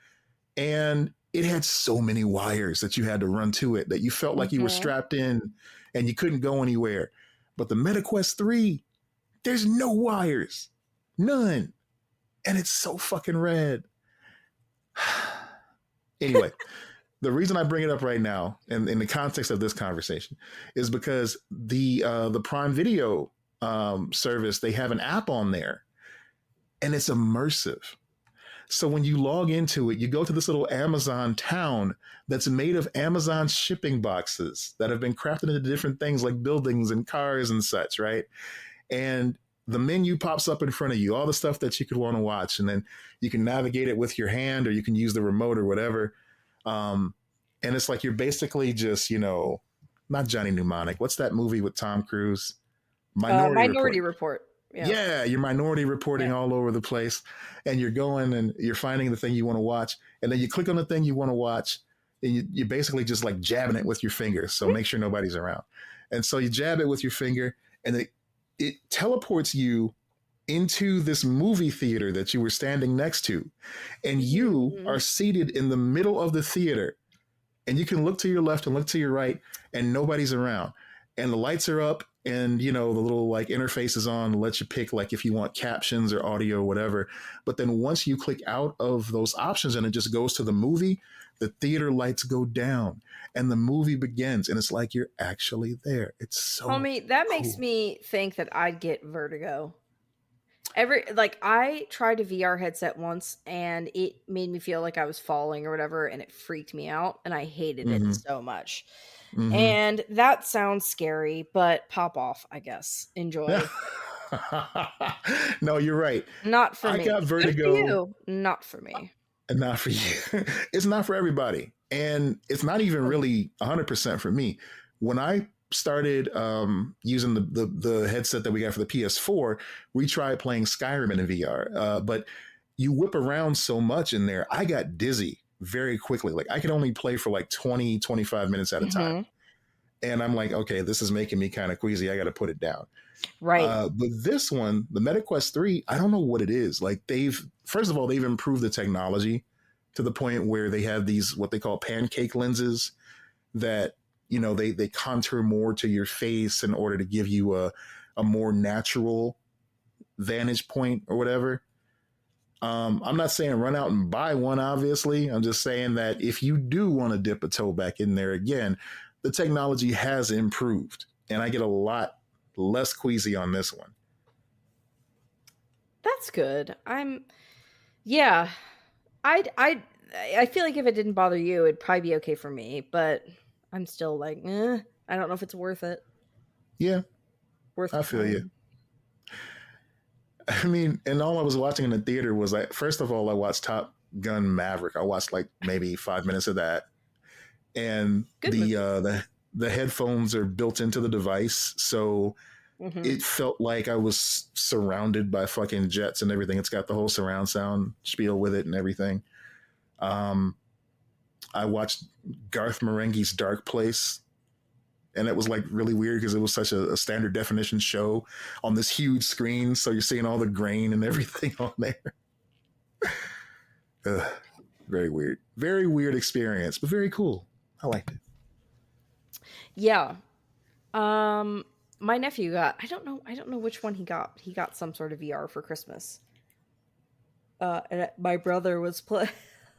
and it had so many wires that you had to run to it that you felt like you were Mhm. strapped in and you couldn't go anywhere. But the MetaQuest 3, there's no wires, none, and it's so fucking rad. Anyway, the reason I bring it up right now, in the context of this conversation, is because the Prime Video service, they have an app on there, and it's immersive. So when you log into it, you go to this little Amazon town that's made of Amazon shipping boxes that have been crafted into different things like buildings and cars and such, right? And the menu pops up in front of you, all the stuff that you could want to watch, and then you can navigate it with your hand or you can use the remote or whatever. Um, and it's like you're basically just, not Johnny Mnemonic. What's that movie with Tom Cruise? Minority Minority Report. Report. Yeah. Yeah, you're minority reporting Yeah. all over the place, and you're going and you're finding the thing you want to watch, and then you click on the thing you want to watch, and you're basically just like jabbing it with your finger. So make sure nobody's around. And so you jab it with your finger, and it teleports you into this movie theater that you were standing next to, and you are Mhm. seated in the middle of the theater, and you can look to your left and look to your right, and nobody's around, and the lights are up, and the little like interface is on to let you pick like if you want captions or audio or whatever. But then once you click out of those options and it just goes to the movie, the theater lights go down and the movie begins, and it's like you're actually there. It's so Homie, that makes cool. me think that I'd get vertigo. I tried a VR headset once and it made me feel like I was falling or whatever, and it freaked me out and I hated it Mm-hmm. so much. Mm-hmm. And that sounds scary, but pop off, I guess. Enjoy. No, you're right. Not for I got me. Good for vertigo. you. Not for me. Not for you. It's not for everybody. And it's not even really 100% for me. When I started using the headset that we got for the PS4, we tried playing Skyrim in VR. But you whip around so much in there, I got dizzy very quickly. Like I could only play for like 20-25 minutes at a time. Hmm. And I'm like, okay, this is making me kind of queasy. I got to put it down. Right. But this one, the MetaQuest 3, I don't know what it is. Like first of all, they've improved the technology to the point where they have these, what they call pancake lenses that, they contour more to your face in order to give you a more natural vantage point or whatever. I'm not saying run out and buy one, obviously. I'm just saying that if you do want to dip a toe back in there again, the technology has improved. And I get a lot less queasy on this one. That's good. Yeah. I'd I I feel like if it didn't bother you, it'd probably be okay for me, but I'm still like, I don't know if it's worth it. Yeah, Worth I the feel you. time. I mean, and all I was watching in the theater was like, first of all, I watched Top Gun Maverick. I watched like maybe 5 minutes of that, and Good movie. the headphones are built into the device, so Hmm. it felt like I was surrounded by fucking jets and everything. It's got the whole surround sound spiel with it and everything. Um, I watched Garth Marenghi's Dark Place, and it was like really weird because it was such a standard definition show on this huge screen, so you're seeing all the grain and everything on there. Ugh, very weird experience, but very cool. I liked it. Yeah. My nephew got, I don't know which one he got. He got some sort of VR for Christmas. And my brother was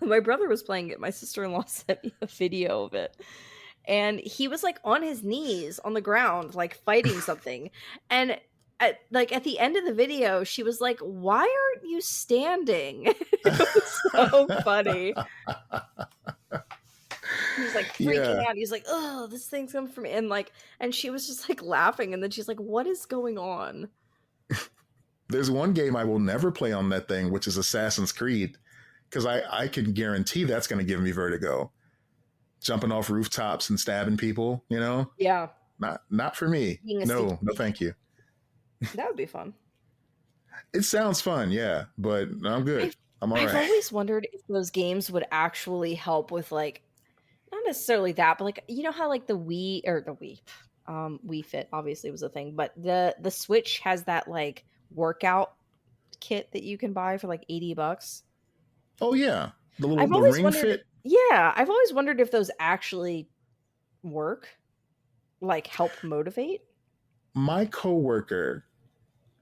my brother was playing it. My sister-in-law sent me a video of it. And he was like on his knees on the ground, like fighting something. And at the end of the video, she was like, "Why aren't you standing?" It was so funny. He was like freaking Yeah, out. He's like, "Oh, this thing's coming from me," and she was just like laughing. And then she's like, "What is going on?" there's one game I will never play on that thing, which is Assassin's Creed, because I can guarantee that's going to give me vertigo. Jumping off rooftops and stabbing people, you know, Yeah, not for me. being a sneaky No, no, geek. thank you. That would be fun. It sounds fun, yeah, but I'm good. I've I'm all I've right. always wondered if those games would actually help with like not necessarily that, but like you know how like Wii Fit obviously was a thing, but the Switch has that like workout kit that you can buy for like $80. Oh yeah, I've the always ring wondered, fit. yeah, I've always wondered if those actually work, like help motivate. My coworker,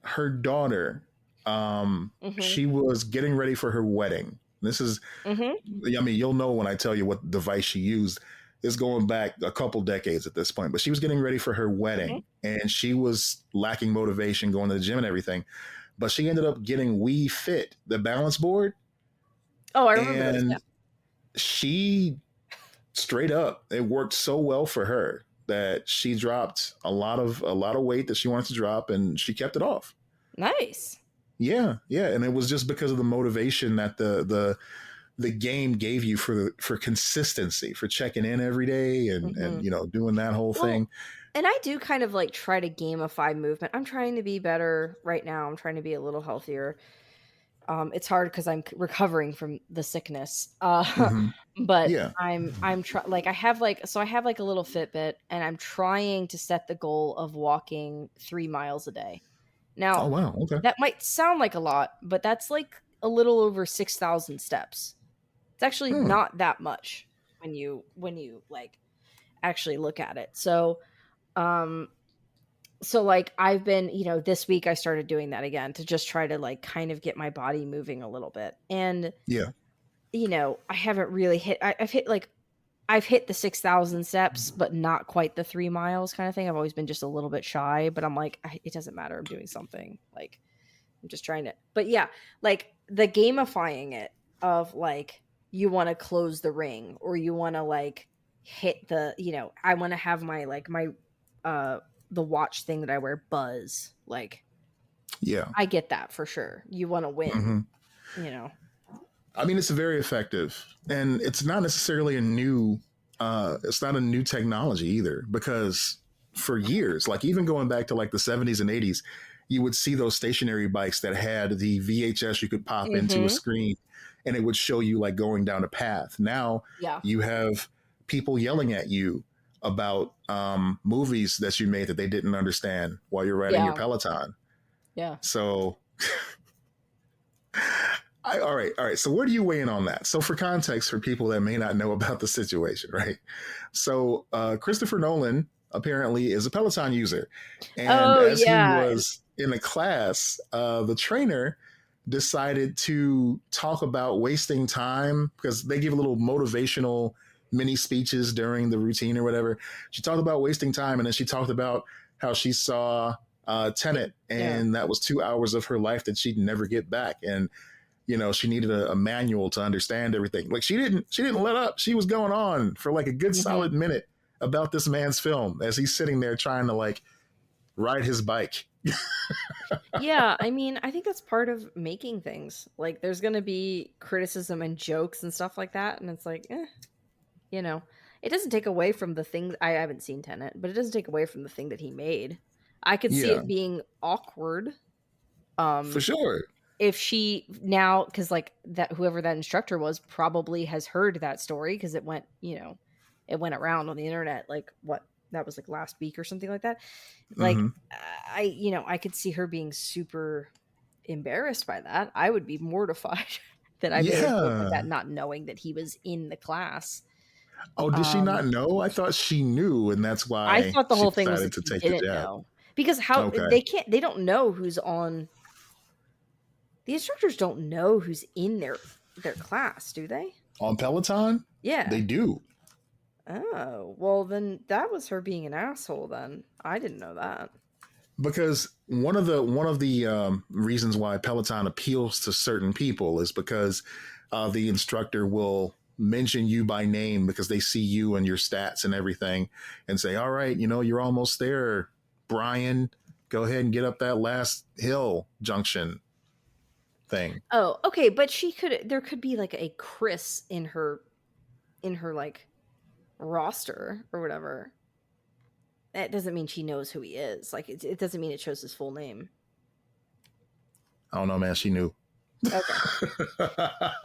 her daughter, Mhm. she was getting ready for her wedding. This is, Mhm. I mean, you'll know when I tell you what device she used. It's going back a couple decades at this point, but she was getting ready for her Mhm. wedding, and she was lacking motivation going to the gym and everything. But she ended up getting Wii Fit, the balance board, Oh, I remember those. Yeah. and she straight up, it worked so well for her that she dropped a lot of weight that she wanted to drop, and she kept it off. Nice. Yeah, yeah, and it was just because of the motivation that the game gave you for consistency, for checking in every day, and Mhm. you know, doing that whole Well, thing. and I do kind of like try to gamify movement. I'm trying to be better right now. I'm trying to be a little healthier. It's hard because I'm recovering from the sickness. Hmm. But Yeah. I'm like I have like a little Fitbit, and I'm trying to set the goal of walking 3 miles a day. Oh Now wow. Okay. that might sound like a lot, but that's like a little over 6,000 steps. It's actually Hmm. not that much when you like actually look at it. Um, like I've been, this week I started doing that again to just try to like kind of get my body moving a little bit. And Yeah. I haven't really I've hit the 6,000 steps, but not quite the 3 miles kind of thing. I've always been just a little bit shy, but I'm like it doesn't matter. I'm doing something. Like I'm just trying to. But yeah, like the gamifying it of like you want to close the ring or you want to like hit I want to have my like my uh the watch thing that I wear buzz. Like Yeah. I get that for sure. You want to win, Hmm. you know. I mean, it's very effective, and it's not necessarily a new. It's not a new technology either, because for years, like even going back to like the 70s and 80s, you would see those stationary bikes that had the VHS you could pop into a Mhm. screen, and it would show you like going down a path. Now Yeah. you have people yelling at you about movies that you made that they didn't understand while you're riding your Yeah. Peloton. Yeah. So all right, all right. So where do you weigh in on that? So for context, for people that may not know about the situation, right? So Christopher Nolan apparently is a Peloton user, and Oh as he yeah. was in a class, the trainer decided to talk about wasting time because they give a little motivational mini speeches during the routine or whatever. She talked about wasting time, and then she talked about how she saw Tenet, Yeah. and that was 2 hours of her life that she'd never get back, and you know she needed a manual to understand everything. Like she didn't let up. She was going on for like a good Mhm. solid minute about this man's film as he's sitting there trying to like ride his bike. Yeah, I mean, I think that's part of making things. Like, there's gonna be criticism and jokes and stuff like that, and it's like, you know, it doesn't take away from the thing. I haven't seen Tenet, but it doesn't take away from the thing that he made. I could see Yeah, it being awkward. for Um, sure. if she now, because like that, whoever that instructor was probably has heard that story because it went, it went around on the internet. Like what that was like last week or something like that. Like Hmm. I could see her being super embarrassed by that. I would be mortified that I made a joke like Yeah. that, not knowing that he was in the class. Oh, did she Um, not know? I thought she knew, and that's I why thought the she whole thing was that decided to she take the didn't jab. know because how Okay. they don't know who's on. The instructors don't know who's in their class, do they? On Peloton, Yeah. they do. Oh, well then that was her being an asshole then. I didn't know that. Because one of the reasons why Peloton appeals to certain people is because the instructor will mention you by name because they see you and your stats and everything, and say, "All right, you're almost there, Brian. Go ahead and get up that last hill junction thing." Oh, okay, but there could be like a Chris in her like roster or whatever. That doesn't mean she knows who he is. Like it doesn't mean it shows his full name. I don't know, man. She knew. Okay.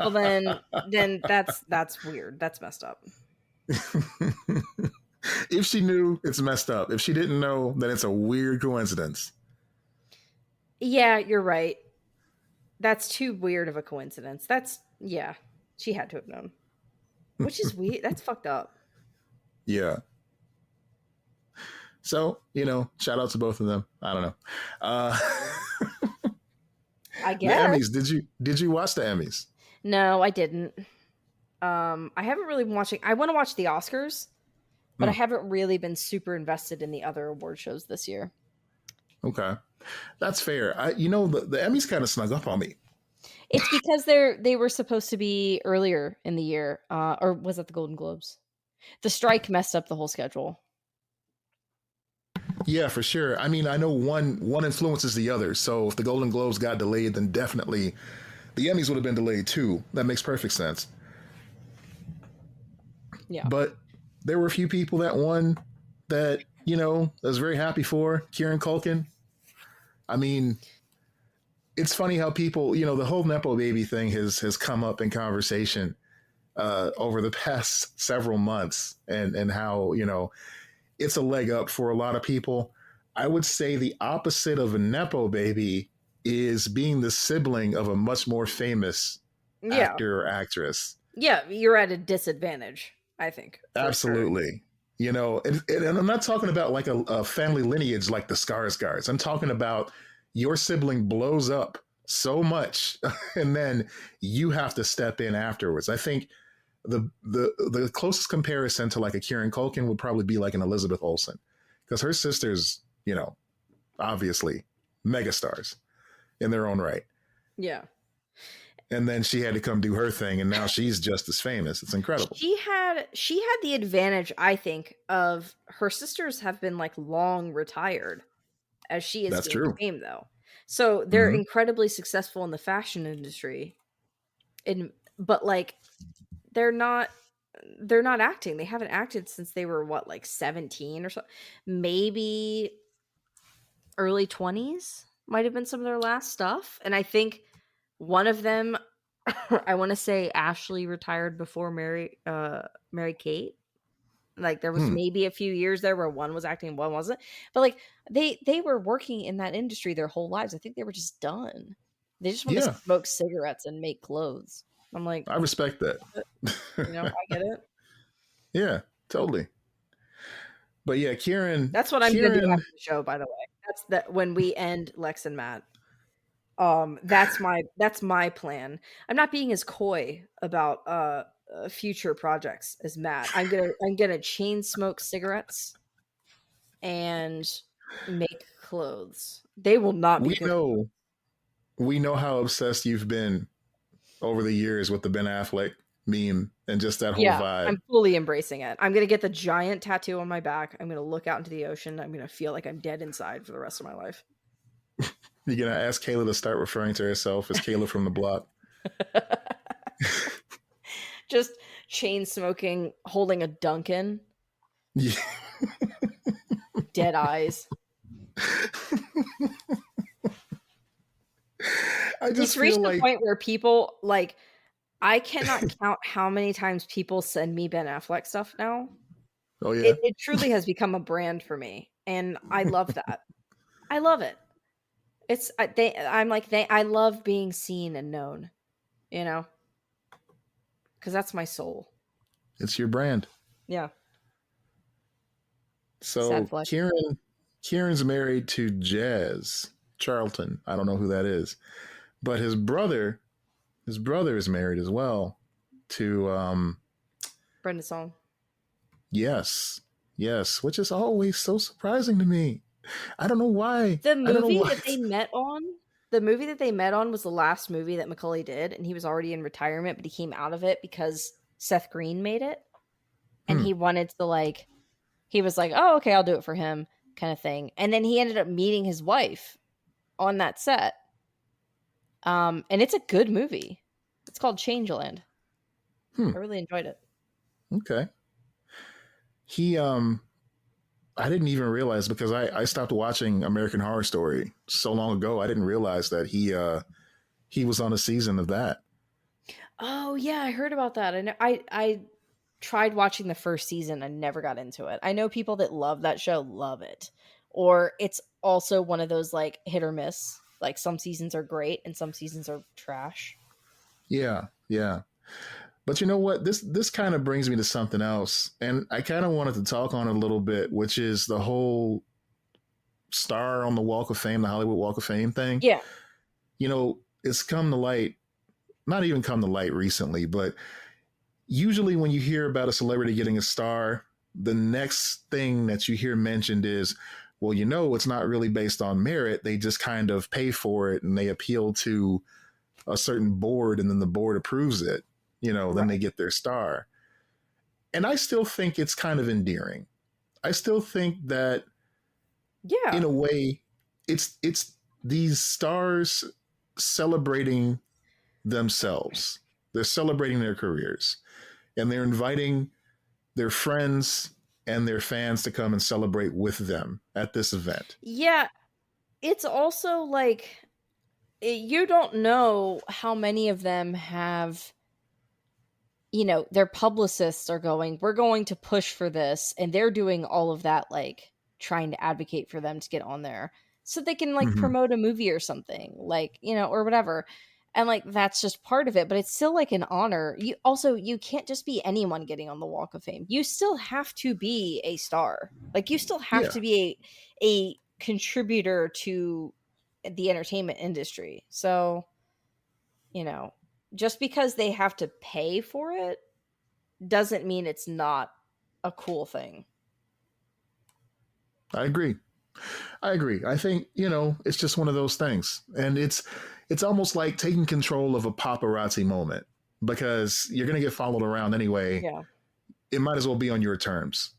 Well then that's weird. That's messed up. If she knew, it's messed up. If she didn't know, then it's a weird coincidence. Yeah, you're right. That's too weird of a coincidence. That's yeah. She had to have known. Which is weird. That's fucked up. Yeah. So, shout out to both of them. I don't know. Uh, I the guess. Emmys. Did you watch the Emmys? No, I didn't. I haven't really been watching. I want to watch the Oscars, but I Hmm, haven't really been super invested in the other award shows this year. okay, that's fair. The Emmys kind of snuck up on me. It's because they were supposed to be earlier in the year, or was it the Golden Globes? The strike messed up the whole schedule. Yeah, for sure. I mean, I know one influences the other. So if the Golden Globes got delayed, then definitely the Emmys would have been delayed too. That makes perfect sense. Yeah. But there were a few people that won that I was very happy for. Kieran Culkin. I mean, it's funny how people, the whole nepo baby thing has come up in conversation over the past several months, and how it's a leg up for a lot of people. I would say the opposite of a nepo baby is being the sibling of a much more famous Yeah. actor or actress. Yeah, you're at a disadvantage, I think, for sure. Absolutely. And I'm not talking about like a family lineage like the Skarsgårds. I'm talking about your sibling blows up so much, and then you have to step in afterwards. I think the closest comparison to like a Kieran Culkin would probably be like an Elizabeth Olsen, because her sisters, obviously megastars in their own right. Yeah. And then she had to come do her thing, and now she's just as famous. It's incredible. She had the advantage, I think, of her sisters have been like long retired as she has That's gained true. fame though. So they're Hmm. incredibly successful in the fashion industry. But like they're not they're not acting. They haven't acted since they were what, like 17 or so. Maybe early 20s might have been some of their last stuff. And I think one of them I want to say Ashley retired before Mary Kate. Like there was Hmm. maybe a few years there where one was acting and one wasn't. But like they were working in that industry their whole lives. I think they were just done. They just want to Yeah, smoke cigarettes and make clothes. I'm like, I respect that. I get it. Yeah, totally. But yeah, Kieran, That's what I'm gonna do Kieran, after the show, by the way. That's that when we end Lex and Matt. That's my plan. I'm not being as coy about future projects as Matt. I'm gonna chain smoke cigarettes and make clothes. They will not be we quick. know we know how obsessed you've been over the years with the Ben Affleck meme and just that whole Yeah, vibe. I'm fully embracing it. I'm gonna get the giant tattoo on my back. I'm gonna look out into the ocean. I'm gonna feel like I'm dead inside for the rest of my life. You're gonna ask Kayla to start referring to herself as Kayla from the block. Just chain smoking, holding a Dunkin', Yeah. dead eyes. I just It's feel reached the like, point where people like I cannot count how many times people send me Ben Affleck stuff now. oh yeah, It truly has become a brand for me, and I love that. I love it. I love being seen and known, you know, because that's my soul. it's your brand. Yeah, sad So fleck. Kieran's married to Jazz Charlton. I don't know who that is, but his brother is married as well to Brenda song. yes, yes, which is always so surprising to me. I don't know why. The I don't know movie why. that they met on, the movie that they met on was the last movie that Macaulay did, and he was already in retirement, but he came out of it because Seth Green made it, and Hmm. he wanted to like, he was like, "Oh, okay, I'll do it for him," kind of thing. And then he ended up meeting his wife on that set. And it's a good movie. It's called Changeland. Hmm. I really enjoyed it. Okay. He I didn't even realize because I stopped watching American Horror Story so long ago. I didn't realize that he was on a season of that. Oh yeah, I heard about that. And I tried watching the first season and never got into it. I know people that love that show love it. Or it's also one of those like hit or miss. Like some seasons are great and some seasons are trash. Yeah, yeah. But you know what? This kind of brings me to something else, and I kind of wanted to talk on it a little bit, which is the whole star on the Walk of Fame, the Hollywood Walk of Fame thing. Yeah. You know, it's come to light, not even come to light recently, but usually when you hear about a celebrity getting a star, the next thing that you hear mentioned is, well, you know, it's not really based on merit. They just kind of pay for it and they appeal to a certain board and then the board approves it. You know, then they Right. get their star. And I still think it's kind of endearing. I still think that in Yeah. a way it's these stars celebrating themselves. They're celebrating their careers and they're inviting their friends and their fans to come and celebrate with them at this event. Yeah. It's also like you don't know how many of them have, you know, their publicists are going, we're going to push for this, and they're doing all of that, like trying to advocate for them to get on there so they can like Mm-hmm. promote a movie or something, like, you know, or whatever. And like that's just part of it, but it's still like an honor. You also, you can't just be anyone getting on the Walk of Fame. You still have to be a star. Like you still have Yeah, to be a contributor to the entertainment industry. So, you know, just because they have to pay for it doesn't mean it's not a cool thing. I agree. I agree. I think, you know, it's just one of those things. And it's almost like taking control of a paparazzi moment because you're going to get followed around anyway. Yeah. It might as well be on your terms.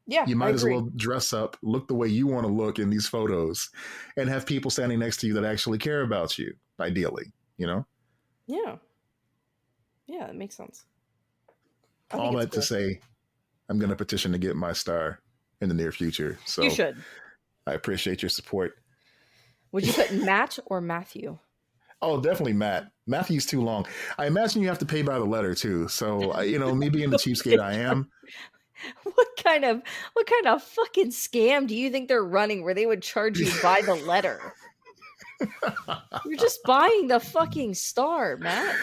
Yeah, You I might as agree. well dress up, look the way you want to look in these photos, and have people standing next to you that actually care about you, ideally, you know? Yeah. Yeah, that makes sense. I think All it's that to cool. say, I'm going to petition to get my star in the near future. You So should. I appreciate your support. Would you put Matt or Matthew? Oh, definitely Matt. Matthew's too long. I imagine you have to pay by the letter too. So, you know, me being the cheapskate I am, What kind of fucking scam do you think they're running where they would charge you by the letter? You're just buying the fucking star, Matt.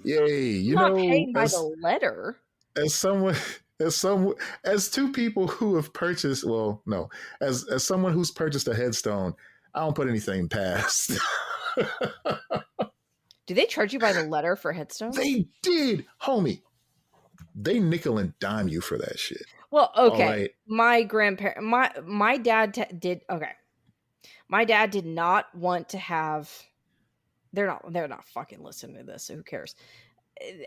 yay, you You're not know, paying by the letter. as someone as some as two people who have purchased, well, no, as someone who's purchased a headstone, I don't put anything past. Do they charge you by the letter for headstones? They did, homie. They nickel and dime you for that shit. Well, All okay. right. My grandparent, my dad did okay. My dad did not want to have. They're not fucking listening to this. So who cares?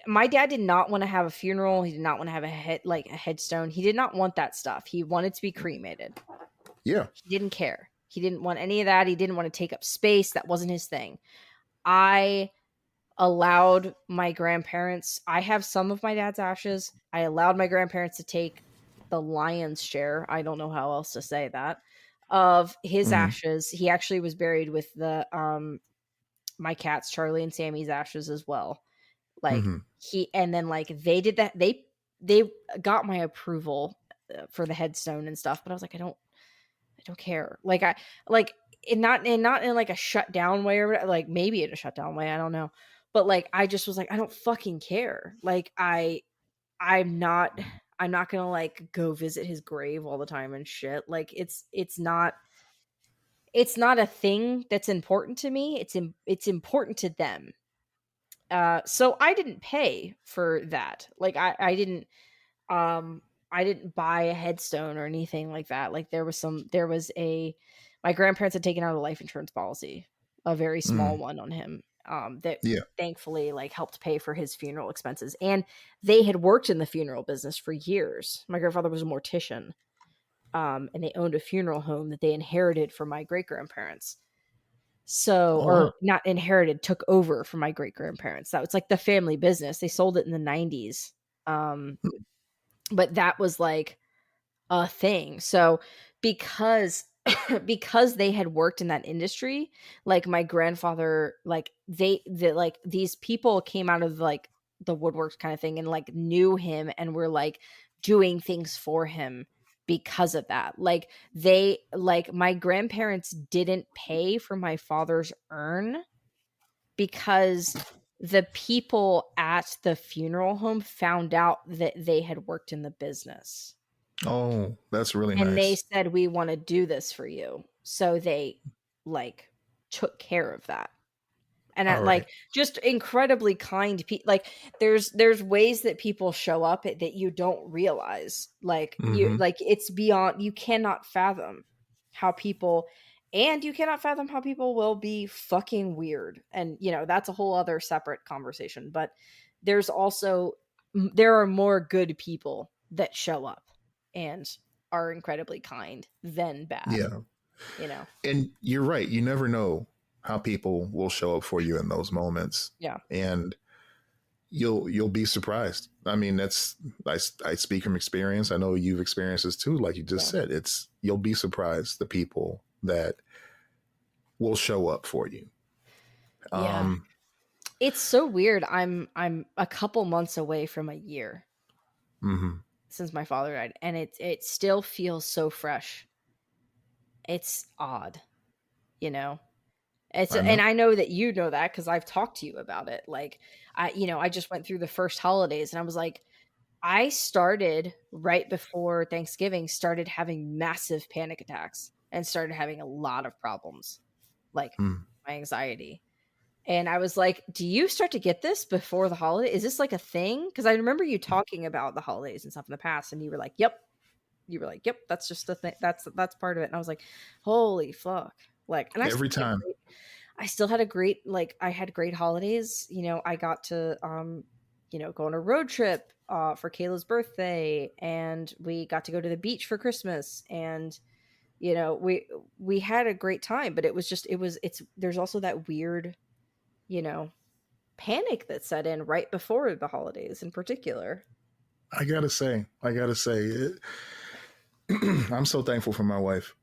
My dad did not want to have a funeral. He did not want to have a headstone. He did not want that stuff. He wanted to be cremated. Yeah. He didn't care. He didn't want any of that. He didn't want to take up space. That wasn't his thing. I allowed my grandparents, I have some of my dad's ashes. I allowed my grandparents to take the lion's share. I don't know how else to say that, of his Mm-hmm. ashes. He actually was buried with the my cats, Charlie and Sammy's ashes as well. Like Mm-hmm. and then like they did that. They got my approval for the headstone and stuff, but I was like, I don't care. Like I like not in like a shut down way, or like maybe in a shut down way, I don't know. But like I just was like, I don't fucking care. Like I'm not gonna like go visit his grave all the time and shit. Like it's not a thing that's important to me. It's important to them. So I didn't pay for that. Like um I didn't buy a headstone or anything like that. Like there was a my grandparents had taken out a life insurance policy, a very small Mm-hmm. one on him, that Yeah. thankfully like helped pay for his funeral expenses. And they had worked in the funeral business for years. My grandfather was a mortician. And they owned a funeral home that they inherited from my great grandparents. So, Oh or wow. not inherited, took over from my great grandparents. That was like the family business. They sold it in the 90s. Um, but that was like a thing. So because because they had worked in that industry, like my grandfather, like like these people came out of like the woodworks kind of thing and like knew him and were like doing things for him because of that. Like like my grandparents didn't pay for my father's urn because the people at the funeral home found out that they had worked in the business. Oh, that's really And they nice. said, "We wanna do this for you." So they, like, took care of that. And All at, right. like, just incredibly kind like, there's ways that people show up that you don't realize. Mm-hmm. It's beyond you cannot fathom how people and you cannot fathom how people will be fucking weird. And, that's a whole other separate conversation, but there's also there are more good people that show up and are incredibly kind than bad, Yeah. you know? And you're right. You never know how people will show up for you in those moments, Yeah. and you'll be surprised. I mean, I speak from experience. I know you've experienced this too. Like you just Yeah. said, you'll be surprised the people that will show up for you. Yeah. Um, It's so weird. I'm a couple months away from a year mhm. since my father died, and it still feels so fresh. It's odd, you know. I And know. I know that you know that because I've talked to you about it. Like I just went through the first holidays, and I was like, I started right before Thanksgiving, started having massive panic attacks and started having a lot of problems, like Mm. my anxiety. And I was like, "Do you start to get this before the holiday? Is this like a thing?" Because I remember you talking about the holidays and stuff in the past, and you were like, "Yep." You were like, "Yep, that's just the thing. That's part of it." And I was like, "Holy fuck!" Like, and Every time. I still had a great like I had great holidays. I got to go on a road trip for Kayla's birthday, and we got to go to the beach for Christmas, and we had a great time. But it's there's also that weird you know panic that set in right before the holidays in particular. I gotta say, I'm so thankful for my wife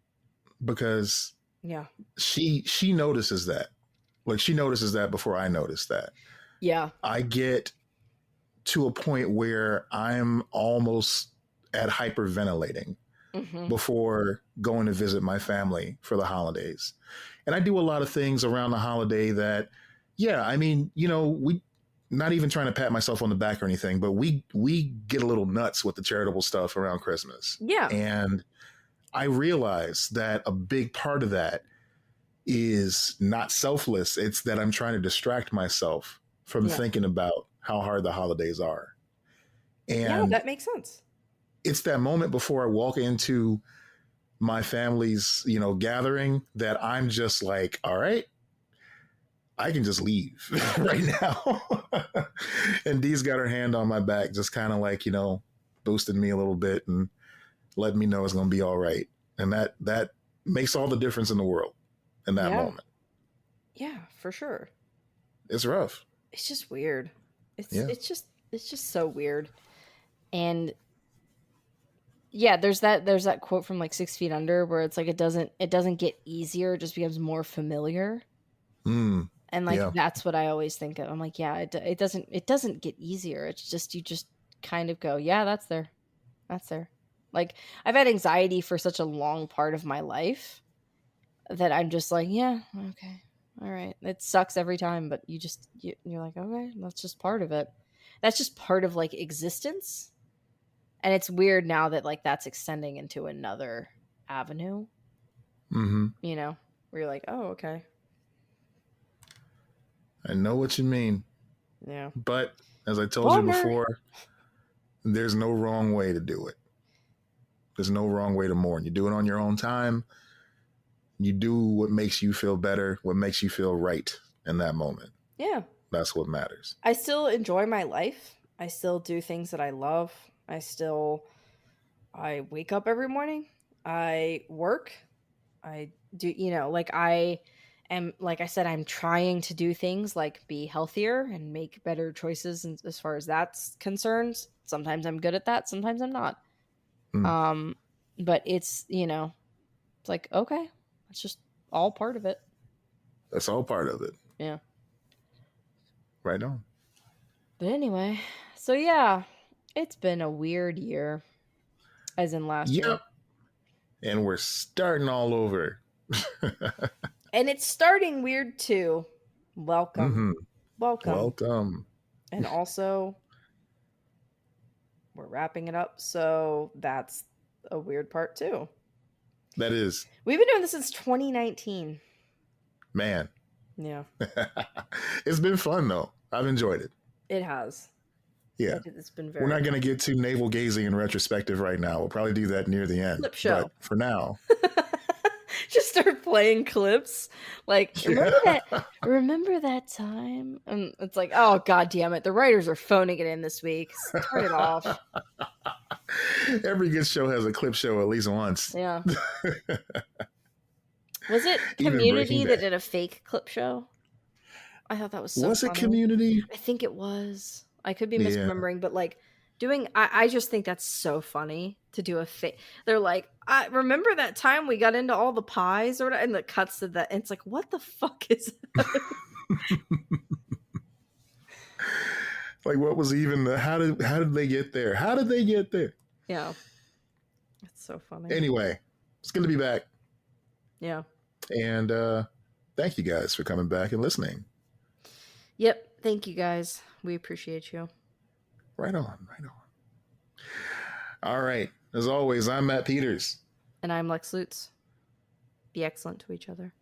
because Yeah. she notices that. Like she notices that before I notice that. Yeah. I get to a point where I'm almost at hyperventilating Hmm. before going to visit my family for the holidays. And I do a lot of things around the holiday that, yeah, I mean, we not even trying to pat myself on the back or anything, but we get a little nuts with the charitable stuff around Christmas. Yeah. And I realize that a big part of that is not selfless. It's that I'm trying to distract myself from Yeah. thinking about how hard the holidays are. Yeah, And that makes sense. it's that moment before I walk into my family's, gathering that I'm just like, all right, I can just leave right now. And Dee's got her hand on my back, just kind of like, boosting me a little bit and letting me know it's going to be all right. And that makes all the difference in the world in that Yeah. moment. Yeah, for sure. It's rough. It's just weird. Yeah. It's just so weird. And yeah, there's that quote from like 6 Feet Under where it's like it doesn't get easier, it just becomes more familiar. Mm, And like yeah. that's what I always think of. I'm like, yeah, it doesn't get easier. It's just you just kind of go, yeah, that's there. That's there. Like I've had anxiety for such a long part of my life that I'm just like, yeah, okay. All right. It sucks every time, but you're like, okay, that's just part of it. That's just part of like existence. And it's weird now that like that's extending into another avenue, Mm-hmm. where you're like, oh, okay. I know what you mean. Yeah. But as I told you Bummer. before, there's no wrong way to do it. There's no wrong way to mourn. You do it on your own time. You do what makes you feel better, what makes you feel right in that moment. Yeah. That's what matters. I still enjoy my life. I still do things that I love. I wake up every morning. I work. I do, like I am, like I said, I'm trying to do things like be healthier and make better choices as far as that's concerned. Sometimes I'm good at that, sometimes I'm not. Mm, Um, but it's like, okay, it's just all part of it. that's all part of it. Yeah. Right on. But anyway, so yeah, it's been a weird year, as in last year. Yep. And we're starting all over. And it's starting weird too. Welcome. Mm-hmm. Welcome. Welcome. And also, we're wrapping it up, so that's a weird part too. That is, We've been doing this since 2019. man. Yeah, It's been fun though. I've enjoyed it. it has. Yeah. It's been very We're not going to fun. get too navel gazing in retrospective right now. We'll probably do that near the end. Clip show. But for now, Just start playing clips. Like, yeah. remember that time? And it's like, oh god damn it. The writers are phoning it in this week. Turn it off. Every good show has a clip show at least once. Yeah. Was it Even Community Breaking that Bad. did a fake clip show? I thought that was so Was it funny. Community? I think it was. I could be Yeah. misremembering, but like I just think that's so funny to do a fake. They're like, I remember that time we got into all the pies or whatever, and the cuts to that. And it's like, what the fuck is that? Like, what was even the? How did they get there? How did they get there? Yeah. It's so funny. Anyway, it's good to be back, Yeah. and thank you guys for coming back and listening. Yep. Thank you guys. We appreciate you. Right on, right on. All right. As always, I'm Matt Peters. And I'm Lex Lutz. Be excellent to each other.